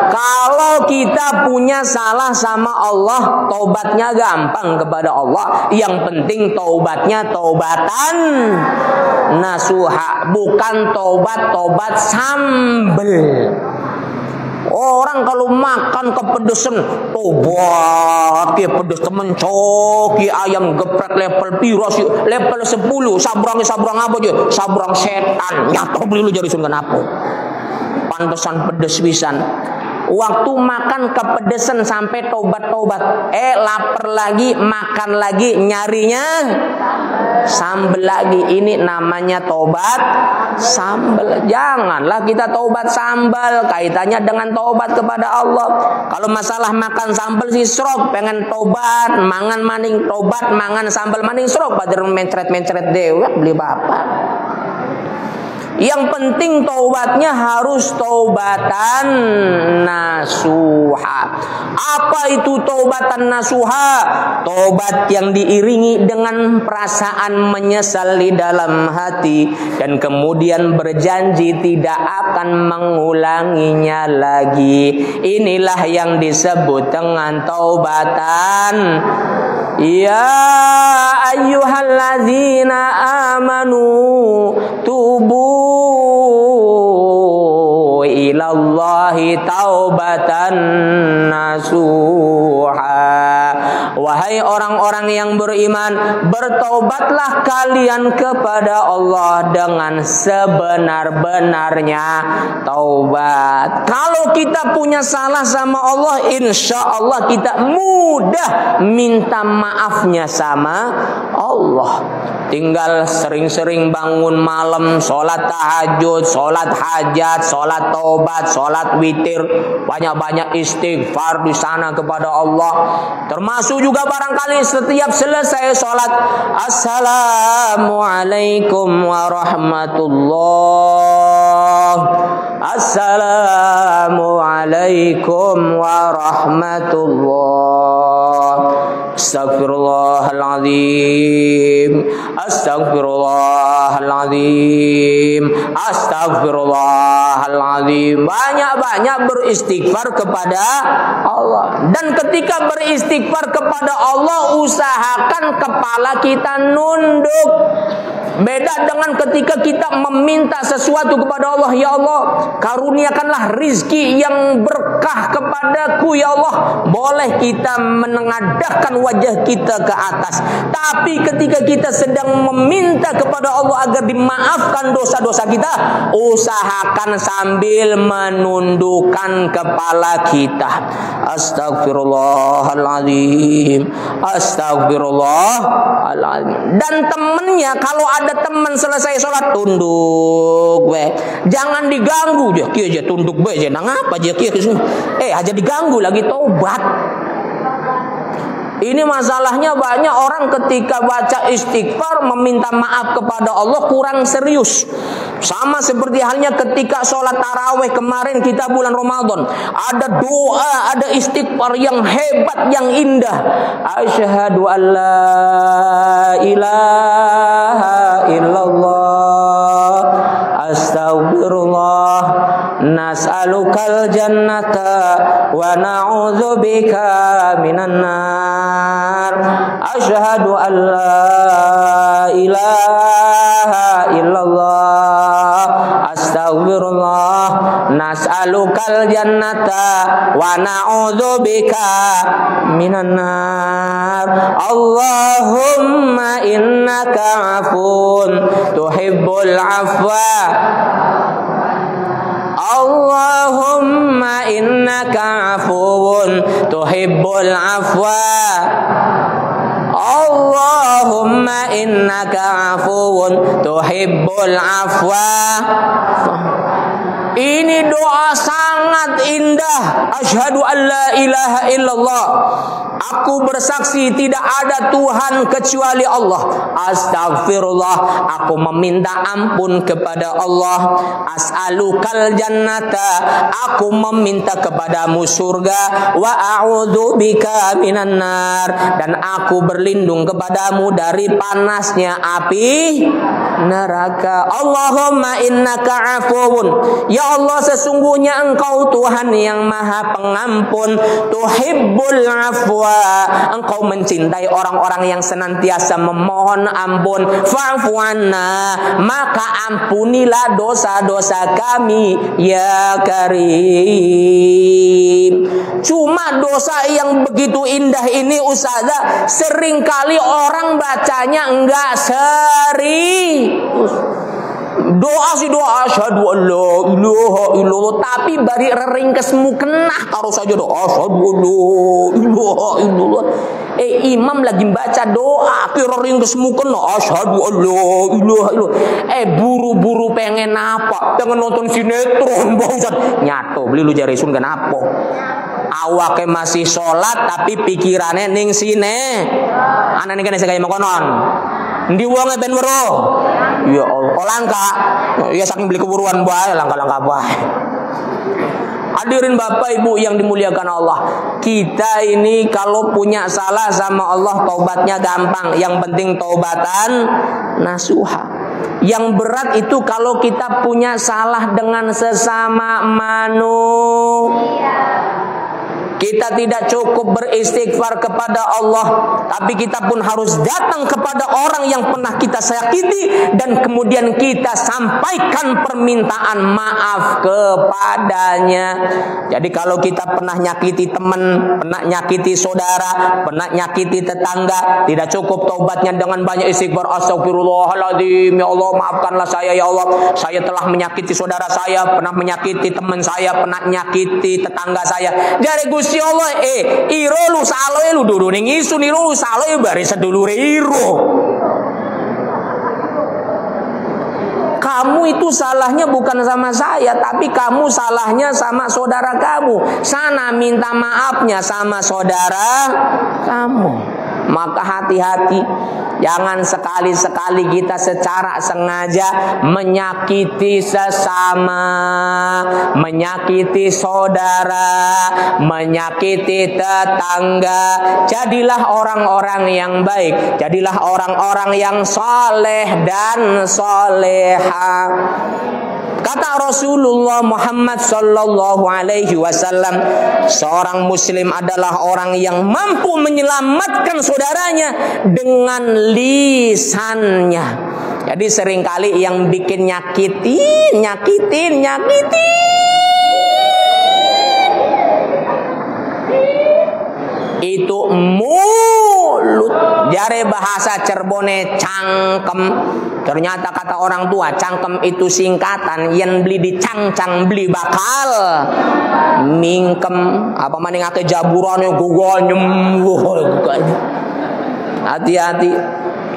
Kalau kita punya salah sama Allah, taubatnya gampang kepada Allah. Yang penting taubatnya taubatan nasuha, bukan tobat sambel. Orang kalau makan kepedesan, tobat ke pedes temen coki ayam geprek level piro sih, level 10, sabrang apa aja, sabrang setan. Nyatu beli lu jadi sungan apa? Pantesan pedes pisan. Waktu makan kepedesan sampai tobat-tobat, lapar lagi, makan lagi, nyarinya sambel lagi. Ini namanya tobat sambel. Janganlah kita tobat sambal, kaitannya dengan tobat kepada Allah. Kalau masalah makan sambal sih srok, pengen tobat, mangan maning tobat, mangan sambal maning srok, padahal mencret-mencret dewe beli bapak. Yang penting taubatnya harus taubatan nasuha. Apa itu taubatan nasuha? Taubat yang diiringi dengan perasaan menyesal di dalam hati dan kemudian berjanji tidak akan mengulanginya lagi. Inilah yang disebut dengan taubatan. Ya ayyuhalladzina amanu tubu ilallahi taubatan nasuha. Wahai orang-orang yang beriman, bertaubatlah kalian kepada Allah dengan sebenar-benarnya taubat. Kalau kita punya salah sama Allah, insya Allah kita mudah minta maafnya sama Allah. Tinggal sering-sering bangun malam, sholat tahajud, sholat hajat, sholat taubat, sholat witir, banyak-banyak istighfar di sana kepada Allah. Termasuk juga barangkali setiap selesai sholat, assalamualaikum warahmatullah, assalamualaikum warahmatullah. Astagfirullahaladzim, astagfirullahaladzim, astagfirullahaladzim. Banyak-banyak beristighfar kepada Allah. Dan ketika beristighfar kepada Allah, usahakan kepala kita nunduk. Beda dengan ketika kita meminta sesuatu kepada Allah. Ya Allah, karuniakanlah rizki yang berkah kepadaku ya Allah. Boleh kita menengadahkan wajah kita ke atas. Tapi ketika kita sedang meminta kepada Allah agar dimaafkan dosa-dosa kita, usahakan sambil menundukkan kepala kita. Astagfirullahaladzim, astagfirullahaladzim. Dan temennya, kalau ada teman selesai sholat, tunduk we. Jangan diganggu dia, kia aja tunduk we aja. Nang apa aja kia aja diganggu lagi taubat. Ini masalahnya banyak orang ketika baca istighfar meminta maaf kepada Allah kurang serius. Sama seperti halnya ketika sholat tarawih kemarin kita bulan Ramadan. Ada doa, ada istighfar yang hebat, yang indah. Asyhadu an la ilaha illallah, astagfirullah, nas'alukal jannata wa na'udzubika minan nar. Asyhadu an la ilaha illallah, astagfirullah, nas'alukal jannata wa na'udzubika minan nar. Allahumma innaka afun tuhibbul afwa, Allahumma innaka afuwun tuhibbul afwa, Allahumma innaka afuwun tuhibbul afwa. Ini doa sangat indah. Asyhadu an la ilaha illallah, aku bersaksi tidak ada Tuhan kecuali Allah. Astagfirullah, aku meminta ampun kepada Allah. As'alukal jannata, aku meminta kepadamu surga. Wa a'udzubika minan nar, dan aku berlindung kepadamu dari panasnya api neraka. Allahumma innaka afuwun, ya Allah sesungguhnya Engkau Tuhan yang Maha Pengampun. Tuhibbul afwa, Engkau mencintai orang-orang yang senantiasa memohon ampun. Fa'fu anna, maka ampunilah dosa-dosa kami ya Karim. Cuma dosa yang begitu indah ini Ustazah, seringkali orang bacanya enggak serius. Doa si doa asyhadu an la ilaha illallah, tapi bari reringkesmu kenah karo saja doa asyhadu an la ilaha illallah. Imam lagi baca doa ki reringkesmu kenah asyhadu an la ilaha illallah. Buru-buru pengen apa? Pengen nonton sinetron bangsat. Nyato beli lu jare sun kenapa? Awake masih sholat tapi pikirannya ning sine. Anane kene segaya makonon. Ndi wonge ben weruh. Ya Allah, langka. Ya saking beli keburuan bae, langka-langka bae. Hadirin Bapak Ibu yang dimuliakan Allah, kita ini kalau punya salah sama Allah taubatnya gampang. Yang penting taubatan nasuha. Yang berat itu kalau kita punya salah dengan sesama manusia. Kita tidak cukup beristighfar kepada Allah, tapi kita pun harus datang kepada orang yang pernah kita sakiti dan kemudian kita sampaikan permintaan maaf kepadanya. Jadi kalau kita pernah nyakiti teman, pernah nyakiti saudara, pernah nyakiti tetangga, tidak cukup taubatnya dengan banyak istighfar. Astagfirullahaladzim, ya Allah maafkanlah saya ya Allah, saya telah menyakiti saudara saya, pernah menyakiti teman saya, pernah nyakiti tetangga saya. Jadi Gusti Allah, iro lu saloe lu dudu ning isun, iro lu saloe bari sedulure iro. Kamu itu salahnya bukan sama saya, tapi kamu salahnya sama saudara kamu. Sana minta maafnya sama saudara kamu. Maka hati-hati, jangan sekali-sekali kita secara sengaja menyakiti sesama, menyakiti saudara, menyakiti tetangga. Jadilah orang-orang yang baik, jadilah orang-orang yang saleh dan soleha. Kata Rasulullah Muhammad sallallahu alaihi wasallam, seorang muslim adalah orang yang mampu menyelamatkan saudaranya dengan lisannya. Jadi seringkali yang bikin nyakitin itu mulut. Jare bahasa Cirebone cangkem. Ternyata kata orang tua, cangkem itu singkatan yen beli dicangcang beli bakal mingkem. Apa maning ake jaburane gugol nyembuh. Hati-hati.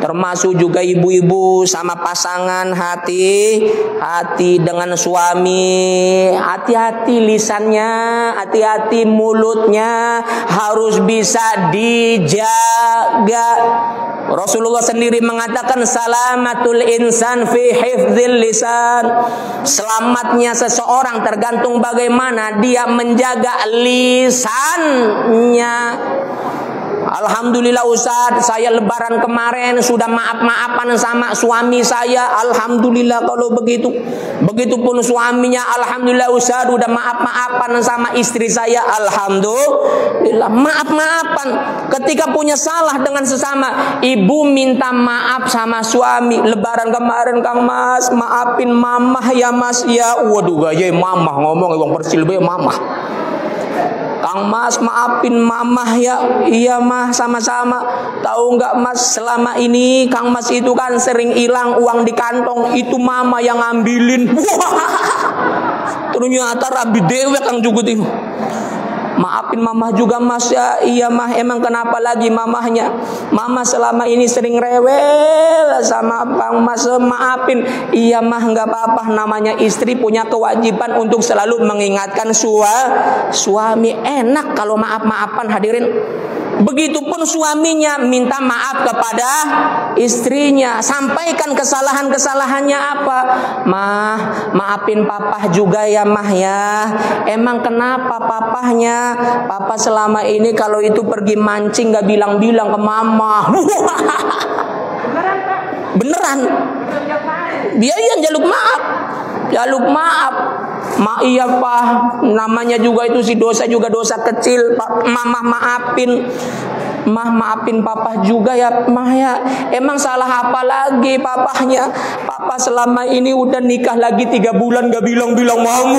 Termasuk juga ibu-ibu sama pasangan, hati-hati dengan suami, hati-hati lisannya, hati-hati mulutnya, harus bisa dijaga. Rasulullah sendiri mengatakan salamatul insan fi hifdzil lisan. Selamatnya seseorang tergantung bagaimana dia menjaga lisannya. Alhamdulillah Ustaz, saya lebaran kemarin sudah maaf-maafan sama suami saya. Alhamdulillah kalau begitu. Begitupun suaminya, alhamdulillah Ustaz sudah maaf-maafan sama istri saya. Alhamdulillah, maaf-maafan. Ketika punya salah dengan sesama, ibu minta maaf sama suami. Lebaran kemarin Kang Mas, maafin mamah ya Mas ya. Waduh gaya mamah ngomong wong persil bae mamah. Kang Mas maafin mamah ya. Iya mah sama-sama. Tahu nggak Mas, selama ini Kang Mas itu kan sering hilang uang di kantong. Itu mama yang ngambilin. Ternyata rabi dewek Kang Jugut itu. Maafin mamah juga Mas ya. Iya mah, emang kenapa lagi mamahnya? Mama selama ini sering rewel sama Bang Mas, maafin. Iya mah, nggak apa-apa, namanya istri punya kewajiban untuk selalu mengingatkan suami. Enak kalau maaf-maafan hadirin. Begitupun suaminya minta maaf kepada istrinya. Sampaikan kesalahan-kesalahannya apa. Mah, maafin papa juga ya mah ya. Emang kenapa papahnya? Papa selama ini kalau itu pergi mancing gak bilang-bilang ke mama. Beneran. Dia yang jaluk maaf. Jaluk maaf. Ma iya Pak, namanya juga itu si dosa juga dosa kecil. Mama maafin. Mah maafin papa juga ya mah ya. Emang salah apa lagi papahnya? Papa selama ini udah nikah lagi 3 bulan gak bilang-bilang mama.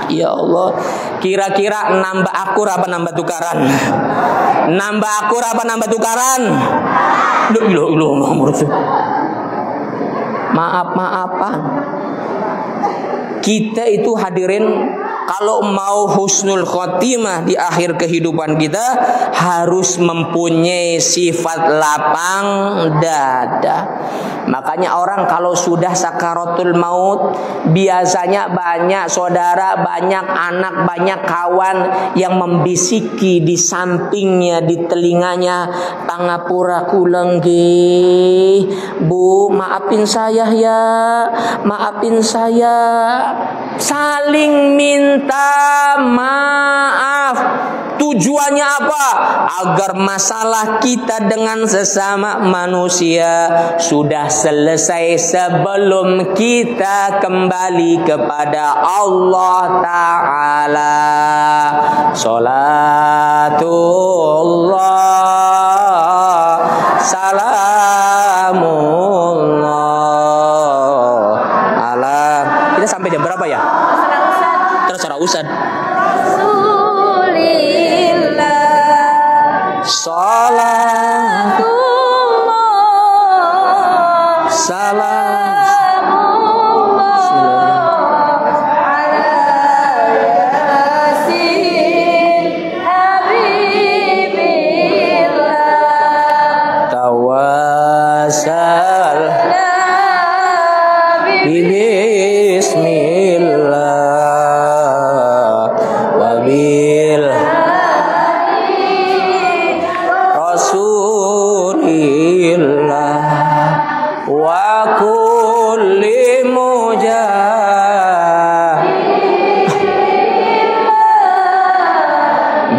Ya Allah, kira-kira nambah akur apa nambah tukaran? Nambah akur apa nambah tukaran? Maaf-maafan. Kita itu hadirin, kalau mau husnul khotimah di akhir kehidupan kita, harus mempunyai sifat lapang dada. Makanya orang kalau sudah sakaratul maut, biasanya banyak saudara, banyak anak, banyak kawan yang membisiki di sampingnya, di telinganya, "Pangapura kulengge, Bu, maafin saya ya, maafin saya." Saling minta maaf. Tujuannya apa? Agar masalah kita dengan sesama manusia sudah selesai sebelum kita kembali kepada Allah Ta'ala. Salatullah, salamullah ala. Kita sampai jam berapa ya? Terserah Ustaz. Salatullah, tawasal bismillah wabil wa kulli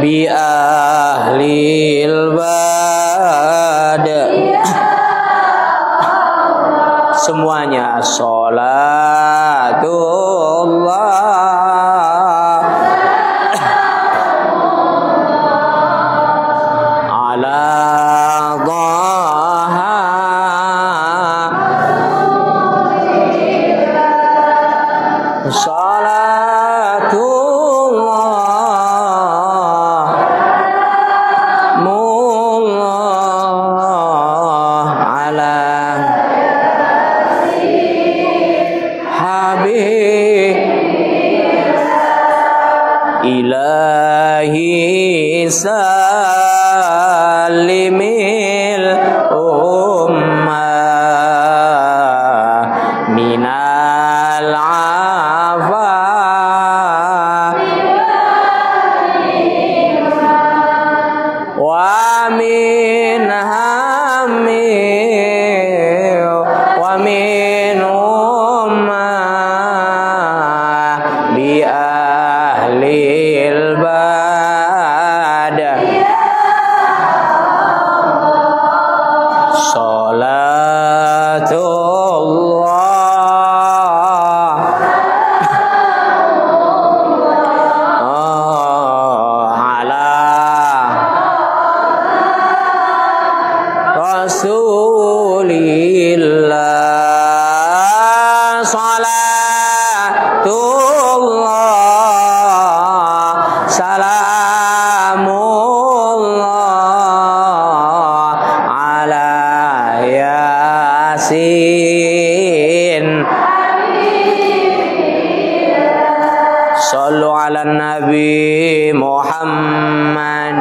bi ahlil bad. Semuanya sholatullah ala dhaha sholatullah mullah ala ilahi salimil ummah minal afa wa min hammi wa min ummah bi ahlil bad. Sholatullah ala Rasulillah. Salatullah salamullah ala Yasin. Sallu ala Nabi Muhammad.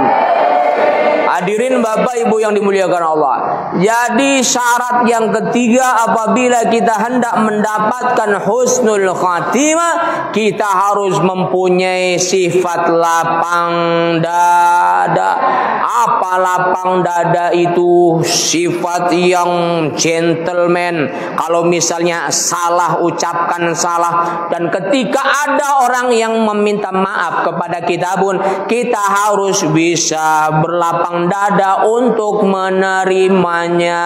Hadirin Bapak Ibu yang dimuliakan Allah. Jadi syarat yang ketiga apabila kita hendak mendapatkan husnul khatimah, kita harus mempunyai sifat lapang dada. Apa lapang dada itu? Sifat yang gentleman. Kalau misalnya salah, ucapkan salah. Dan ketika ada orang yang meminta maaf kepada kita pun, kita harus bisa berlapang dada untuk menerimanya.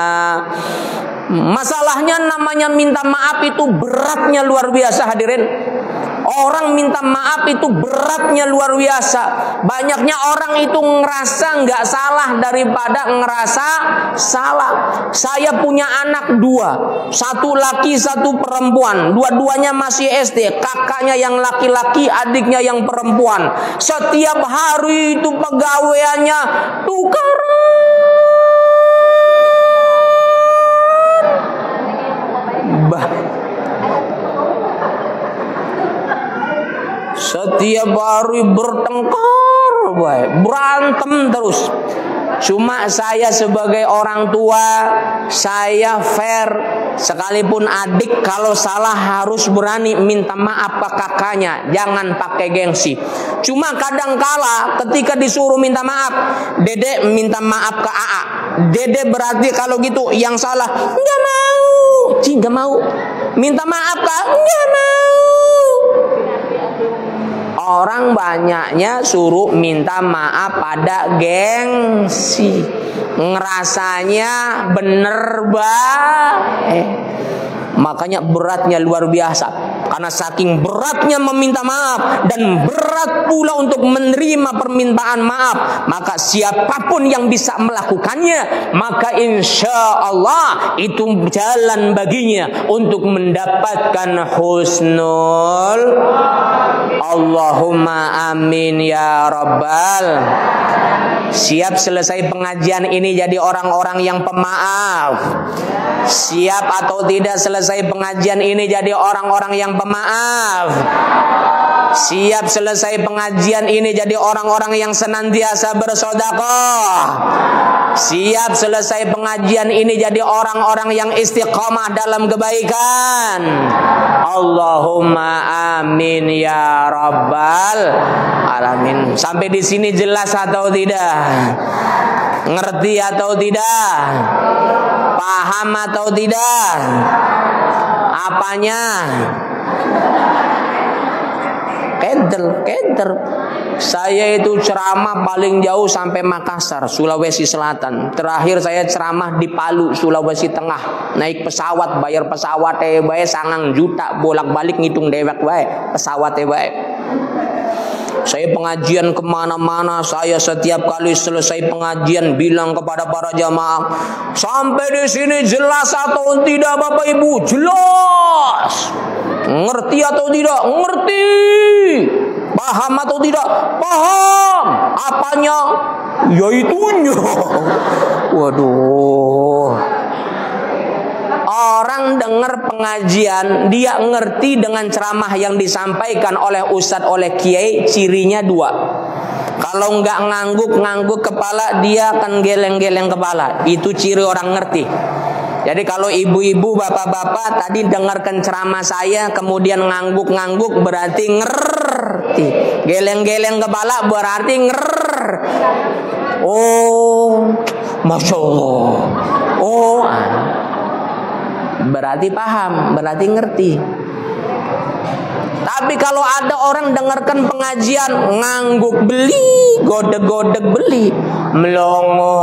Masalahnya namanya minta maaf itu beratnya luar biasa, hadirin. Orang minta maaf itu beratnya luar biasa. Banyaknya orang itu ngerasa nggak salah daripada ngerasa salah. Saya punya anak dua, satu laki satu perempuan, dua-duanya masih SD. Kakaknya yang laki-laki, adiknya yang perempuan. Setiap hari itu pegawaiannya tukaran. Setiap hari bertengkar, berantem terus. Cuma saya sebagai orang tua, saya fair. Sekalipun adik kalau salah harus berani minta maaf ke kakaknya, jangan pakai gengsi. Cuma kadangkala ketika disuruh minta maaf, Dede minta maaf ke AA. Dede berarti kalau gitu yang salah, nggak mau, nggak mau. Minta maaf kak, nggak mau. Orang banyaknya suruh minta maaf pada gengsi, ngerasanya bener baik. Makanya beratnya luar biasa. Karena saking beratnya meminta maaf dan berat pula untuk menerima permintaan maaf, maka siapapun yang bisa melakukannya, maka insya Allah itu jalan baginya untuk mendapatkan husnul. Allahumma amin ya rabbal. Siap selesai pengajian ini jadi orang-orang yang pemaaf? Siap atau tidak selesai pengajian ini jadi orang-orang yang pemaaf? Siap selesai pengajian ini jadi orang-orang yang senantiasa bersedekah? Siap selesai pengajian ini jadi orang-orang yang istiqomah dalam kebaikan? Allahumma amin ya rabbal alamin. Sampai di sini jelas atau tidak? Ngerti atau tidak? Paham atau tidak? Apanya? Keder. Saya itu ceramah paling jauh sampai Makassar, Sulawesi Selatan. Terakhir saya ceramah di Palu, Sulawesi Tengah. Naik pesawat, bayar pesawat bae 9 juta, bolak-balik ngitung dewek bae, pesawat bae. Saya pengajian kemana-mana. Saya setiap kali selesai pengajian bilang kepada para jamaah, sampai di sini jelas atau tidak Bapak Ibu? Jelas. Ngerti atau tidak? Ngerti. Paham atau tidak? Paham. Apanya? Yaitunya. Waduh. Orang dengar pengajian, dia ngerti dengan ceramah yang disampaikan oleh ustadz, oleh kiai, cirinya 2. Kalau nggak ngangguk kepala, dia akan geleng-geleng kepala. Itu ciri orang ngerti. Jadi kalau ibu-ibu, bapak-bapak tadi dengarkan ceramah saya, kemudian ngangguk berarti ngerti. Geleng-geleng kepala berarti oh, Masya Allah. Oh, berarti paham, berarti ngerti. Tapi kalau ada orang dengarkan pengajian ngangguk beli, godeg-godeg beli, melongo.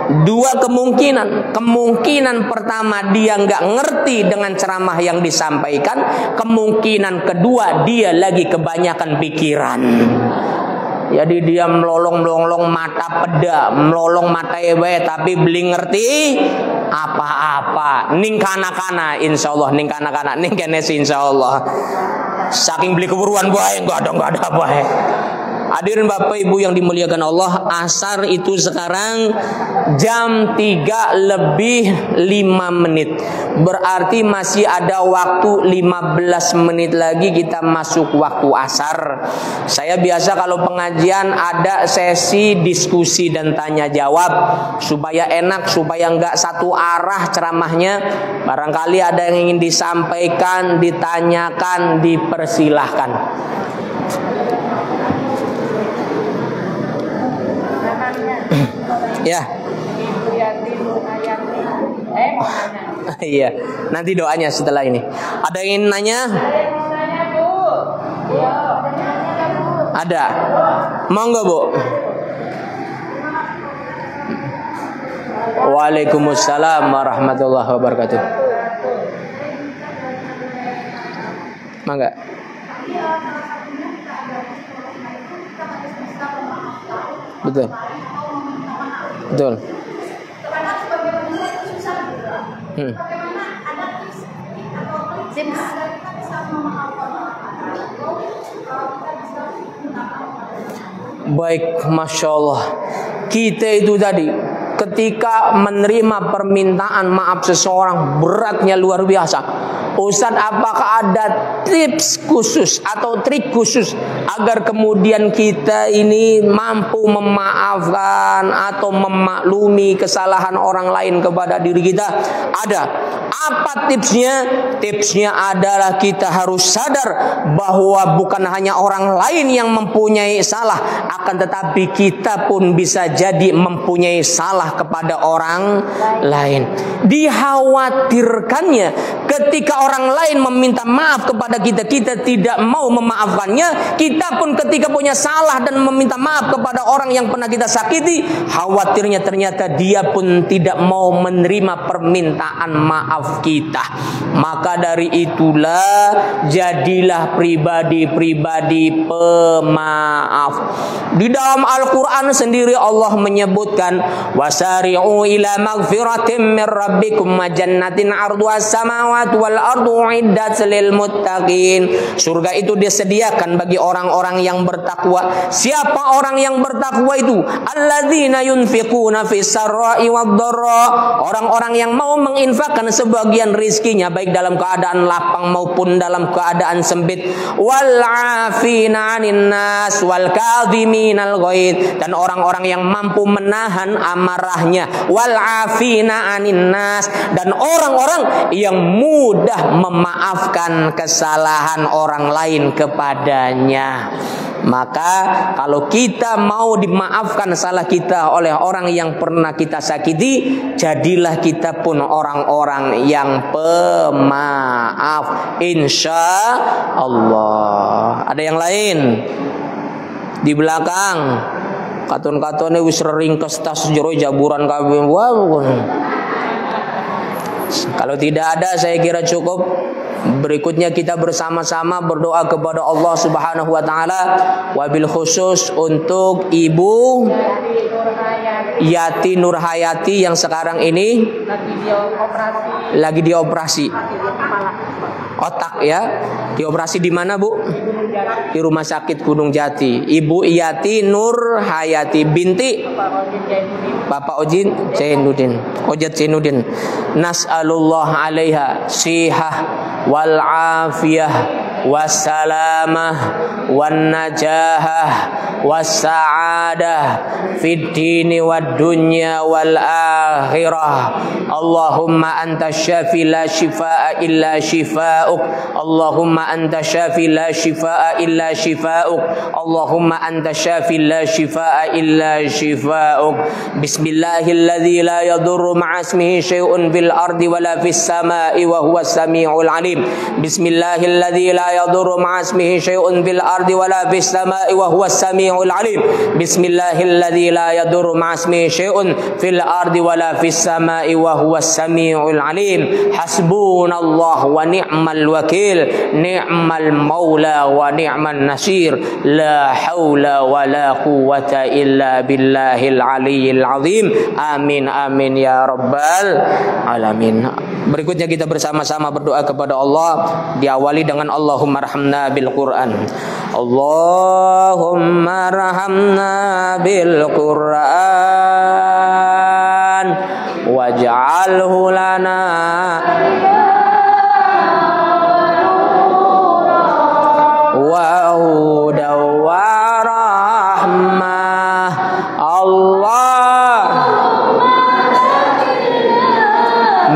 2 kemungkinan. Kemungkinan pertama, dia nggak ngerti dengan ceramah yang disampaikan. Kemungkinan kedua, dia lagi kebanyakan pikiran. Jadi dia melolong mata peda, melolong mata ewe, tapi beli ngerti apa-apa. Ning kana-kana insyaallah, ning kana-kana, ning kenes insyaallah. Saking beli keburuan bae, enggak ada bae. Hadirin Bapak Ibu yang dimuliakan Allah, asar itu sekarang jam 3:05. Berarti masih ada waktu 15 menit lagi kita masuk waktu asar. Saya biasa kalau pengajian ada sesi diskusi dan tanya jawab supaya enak, supaya enggak satu arah ceramahnya. Barangkali ada yang ingin disampaikan, ditanyakan, dipersilahkan. Ya. Iya, nanti doanya setelah ini. Ada yang ingin nanya? Ada. Monggo, Bu. Waalaikumsalam warahmatullahi wabarakatuh. Mangga. Betul. Baik, Masya Allah. Kita itu tadi ketika menerima permintaan maaf seseorang, beratnya luar biasa. Ustadz, apakah ada tips khusus atau trik khusus agar kemudian kita ini mampu memaafkan atau memaklumi kesalahan orang lain kepada diri kita? Ada. Apa tipsnya? Tipsnya adalah kita harus sadar bahwa bukan hanya orang lain yang mempunyai salah, akan tetapi kita pun bisa jadi mempunyai salah kepada orang lain. Dikhawatirkannya ketika orang lain meminta maaf kepada kita, kita tidak mau memaafkannya. Kita pun ketika punya salah dan meminta maaf kepada orang yang pernah kita sakiti, khawatirnya ternyata dia pun tidak mau menerima permintaan maaf kita. Maka dari itulah jadilah pribadi-pribadi pemaaf. Di dalam Al-Quran sendiri Allah menyebutkan, wasari'u ila magfiratin min rabbikum wa jannatin 'arduha as-samawati wal ardu 'iddat lil muttaqin. Surga itu disediakan bagi orang-orang yang bertakwa. Siapa orang yang bertakwa itu? Alladzina yunfiquna fis sarra'i wad dharra. Orang-orang yang mau menginfakkan sebagian rizkinya baik dalam keadaan lapang maupun dalam keadaan sempit. Wal 'afina 'anil nas wal kadhiminal ghaidh, dan orang-orang yang mampu menahan amarahnya. Wal 'afina 'anil nas, dan orang-orang yang mudah memaafkan kesalahan orang lain kepadanya. Maka kalau kita mau dimaafkan salah kita oleh orang yang pernah kita sakiti, jadilah kita pun orang-orang yang pemaaf, insya Allah. Ada yang lain di belakang? Katon-katone wis ringkes tas jero jaburan kabeh. Wow. Kalau tidak ada, saya kira cukup. Berikutnya kita bersama-sama berdoa kepada Allah Subhanahu wa taala, wabil khusus untuk Ibu Yati Nurhayati yang sekarang ini lagi dioperasi otak ya. Dioperasi di mana, Bu? Di Rumah Sakit Gunung Jati. Ibu Yati Nurhayati binti Bapak Ojin Zainuddin. Ojat Zainuddin. Nas'alullah alaiha sihah wal afiyah wassalamah wan najahah wassa'adah fid dini wad dunya wal akhirah. Allahumma anta syafi la shifaa illa shifaa'uk. Allahumma anta syafi la shifaa illa shifaa'uk. Allahumma anta syafi la shifaa illa shifaa'uk. Bismillahilladzi la yadurru ma'a ismihi syai'un fil ardi wala fis samaa'i wa huwas samii'ul 'aliim. Bismillahilladzi la yadurru ma'a ismihi syai'un fil ardi wala fis samaa'i wa huwas samii'ul 'aliim. Bismillahilladzi la yadurru ma'a ismihi syai'un fil ardi wala fis samaa'i wa huwas samii'ul 'aliim. Hasbunallah wa ni'mal wakil, ni'mal maula wa ni'man nasir. La haula wa la quwwata illa billahil aliyyil azim. Amin amin ya rabbal alamin. Berikutnya kita bersama-sama berdoa kepada Allah, diawali dengan Allahumma rahamna bil Quran. Allahumma rahamna bil Quran waj'alhu lana wa hudaw wa rahmah. Allah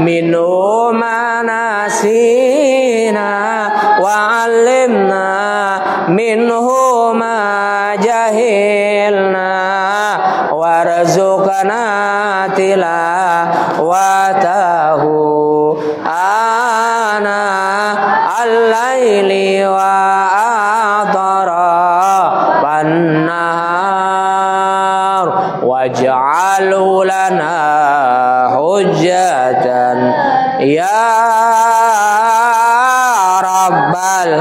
minhu manasina wa 'allimna minhu ma jahilna warzuqna tilawatahu ana al-laili wa atrafan nahar waj'alhu lana hujjatan ya rabbal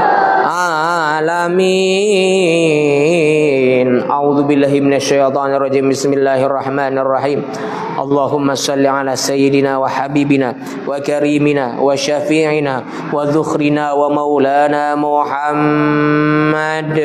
alamin. A'udzu billahi minasyaitonir rajim. Bismillahirrahmanirrahim. Allahumma salli ala sayyidina wa habibina wa karimina wa syafi'ina wa dhukhrina wa maulana Muhammad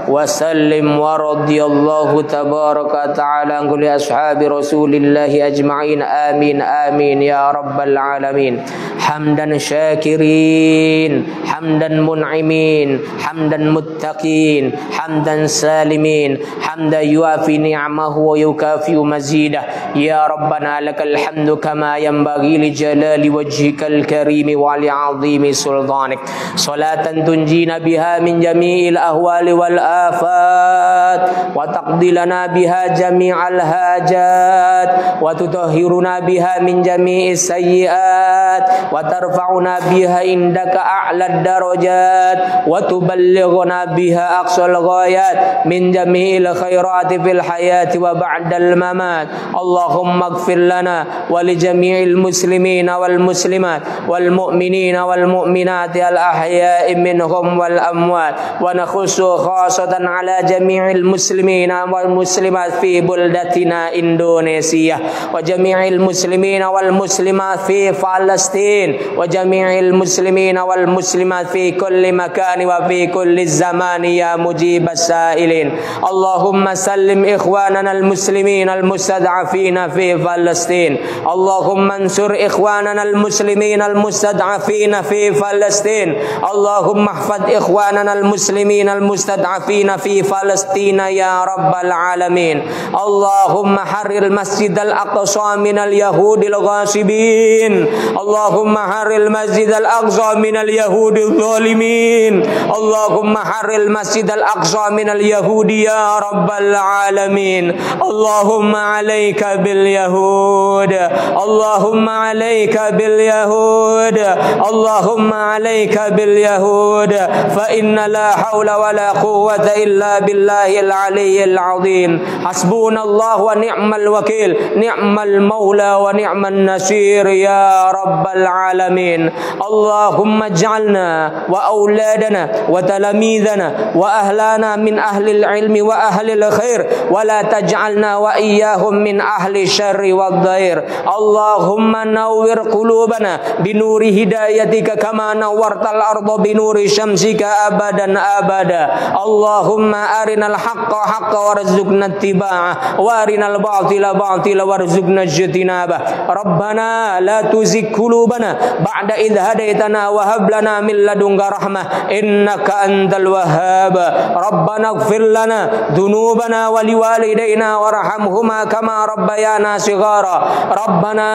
wa sallim wa radiyallahu tabaraka ta'ala an kulli ashabi rasulillahi ajma'in. Amin amin ya rabbal alamin. Hamdan syakirin, hamdan mun'imin, hamdan muttaqin, hamdan salimin, hamdan yuafi ni'amahu wa yukafi'u mazidah. Ya Rabbana lakal hamdu kama yanbaghi li jalali wajhikal karimi wa li 'azimi sultanik. Salatan tunjina biha min jami'il ahwali wal afat wa taqdi lana biha jami'al hajat wa tutahhiruna biha min jami'is sayyi'at wa tarfa'una biha indaka a'lad darajat wa tuballighuna biha aqsal ghayat min jami'il khairati fil hayati wa ba'dal mamat. Allahumma ighfir lana wa li jami'il muslimina wal muslimat wal mu'minina wal mu'minati al ahya'i minhum wal amwat wa nakhussu khasatan ala jami'il muslimina wal muslimat fi buldatina Indonesia wa jami'il muslimina wal muslimat fi Palestin wa jami'il muslimina wal muslimat fi kulli makan wa fi kulli zaman ya mujibas sa'ilin. Allahumma sallim ikhwanana al muslimin al mustad'afina fi Palestin. Allahumma ansur ikhwanana al muslimin al mustad'afina fi Palestin. Allahumma ihfaz ikhwanana al muslimin muslimin al-mustad'afina fi Palestina ya rabbal alamin. Allahumma harril masjidal aqsa minal yahudil ghasibin. Allahumma harril masjidal aqsa minal yahudil zalimin. Allahumma harril masjidal aqsa minal yahudi ya rabbal alamin. Allahumma alayka bil yahud. Allahumma alayka bil yahud. Allahumma alayka bil yahud. Fa inna la hawla wa la quwwata illa billahil aliyyil azim. Hasbunallahu wa ni'mal wakil, ni'mal maula wa ni'man nasir ya rabbal alamin. Allahumma ij'alna wa auladana wa talamidana wa ahlana min ahlil ilmi wa ahlil khair wa la taj'alna wa iyyahum min ahli syarri wad dhair. Allahumma nawwir qulubana binuri hidayatika kama nawwartal arda binuri syamsika abadan abada. Allahumma arinal haqqa haqqa warzuqna ittiba'ah wa arinal batila batila warzuqna ijtinabah. Rabbana la tuzigh qulubana ba'da idh hadaitana wa hab lana min ladunka rahmah innaka antal wahhab. Rabbana ighfir lana dzunubana wa liwalidayna warhamhuma kama rabbayana shighara. Rabbana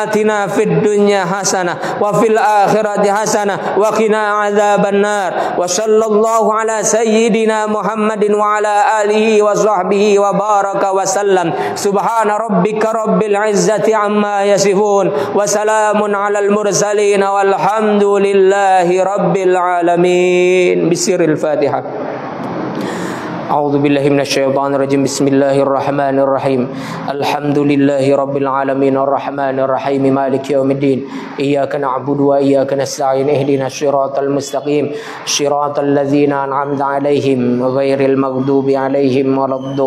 atina fid dunya hasanah wa fil akhirati hasanah wa qina adzabannar. Wa sallallahu ala sayyidina Muhammadin wa ala alihi wa sahbihi wa baraka wa sallam. Subhana rabbika rabbil izzati amma yasifun wa salamun alal mursalin walhamdulillahi rabbil alamin. Bisiril Fatihah. A'udzu billahi minasyaitonir rajim. Bismillahirrahmanirrahim. Alhamdulillahi rabbil alamin arrahmanir rahim maliki yaumiddin. Iyyaka na'budu wa iyyaka nasta'in. Ihdinas siratal mustaqim. Shiratal ladzina an'amta 'alaihim ghairil maghdubi 'alaihim waladdallin.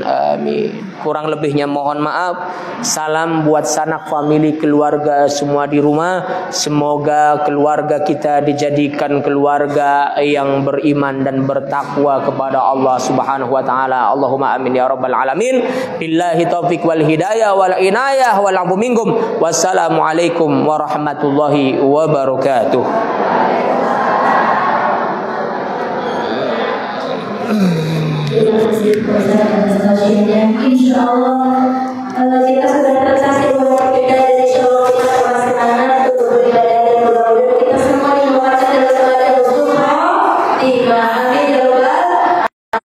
Amin. Kurang lebihnya mohon maaf. Salam buat sanak famili keluarga semua di rumah. Semoga keluarga kita dijadikan keluarga yang beriman dan bertakwa kepada Allah Subhanahu wa taala. Allahumma amin ya rabbal alamin. Billahi taufik wal hidayah wal inayah wal afu minkum. Wassalamualaikum warahmatullahi wabarakatuh. Insyaallah kita sudah tersaksi bahwa kita dari Insyaallah kita melaksanakan untuk beribadah dan mudah-mudahan kita semua dimudahkan dalam keadaan khusyuk.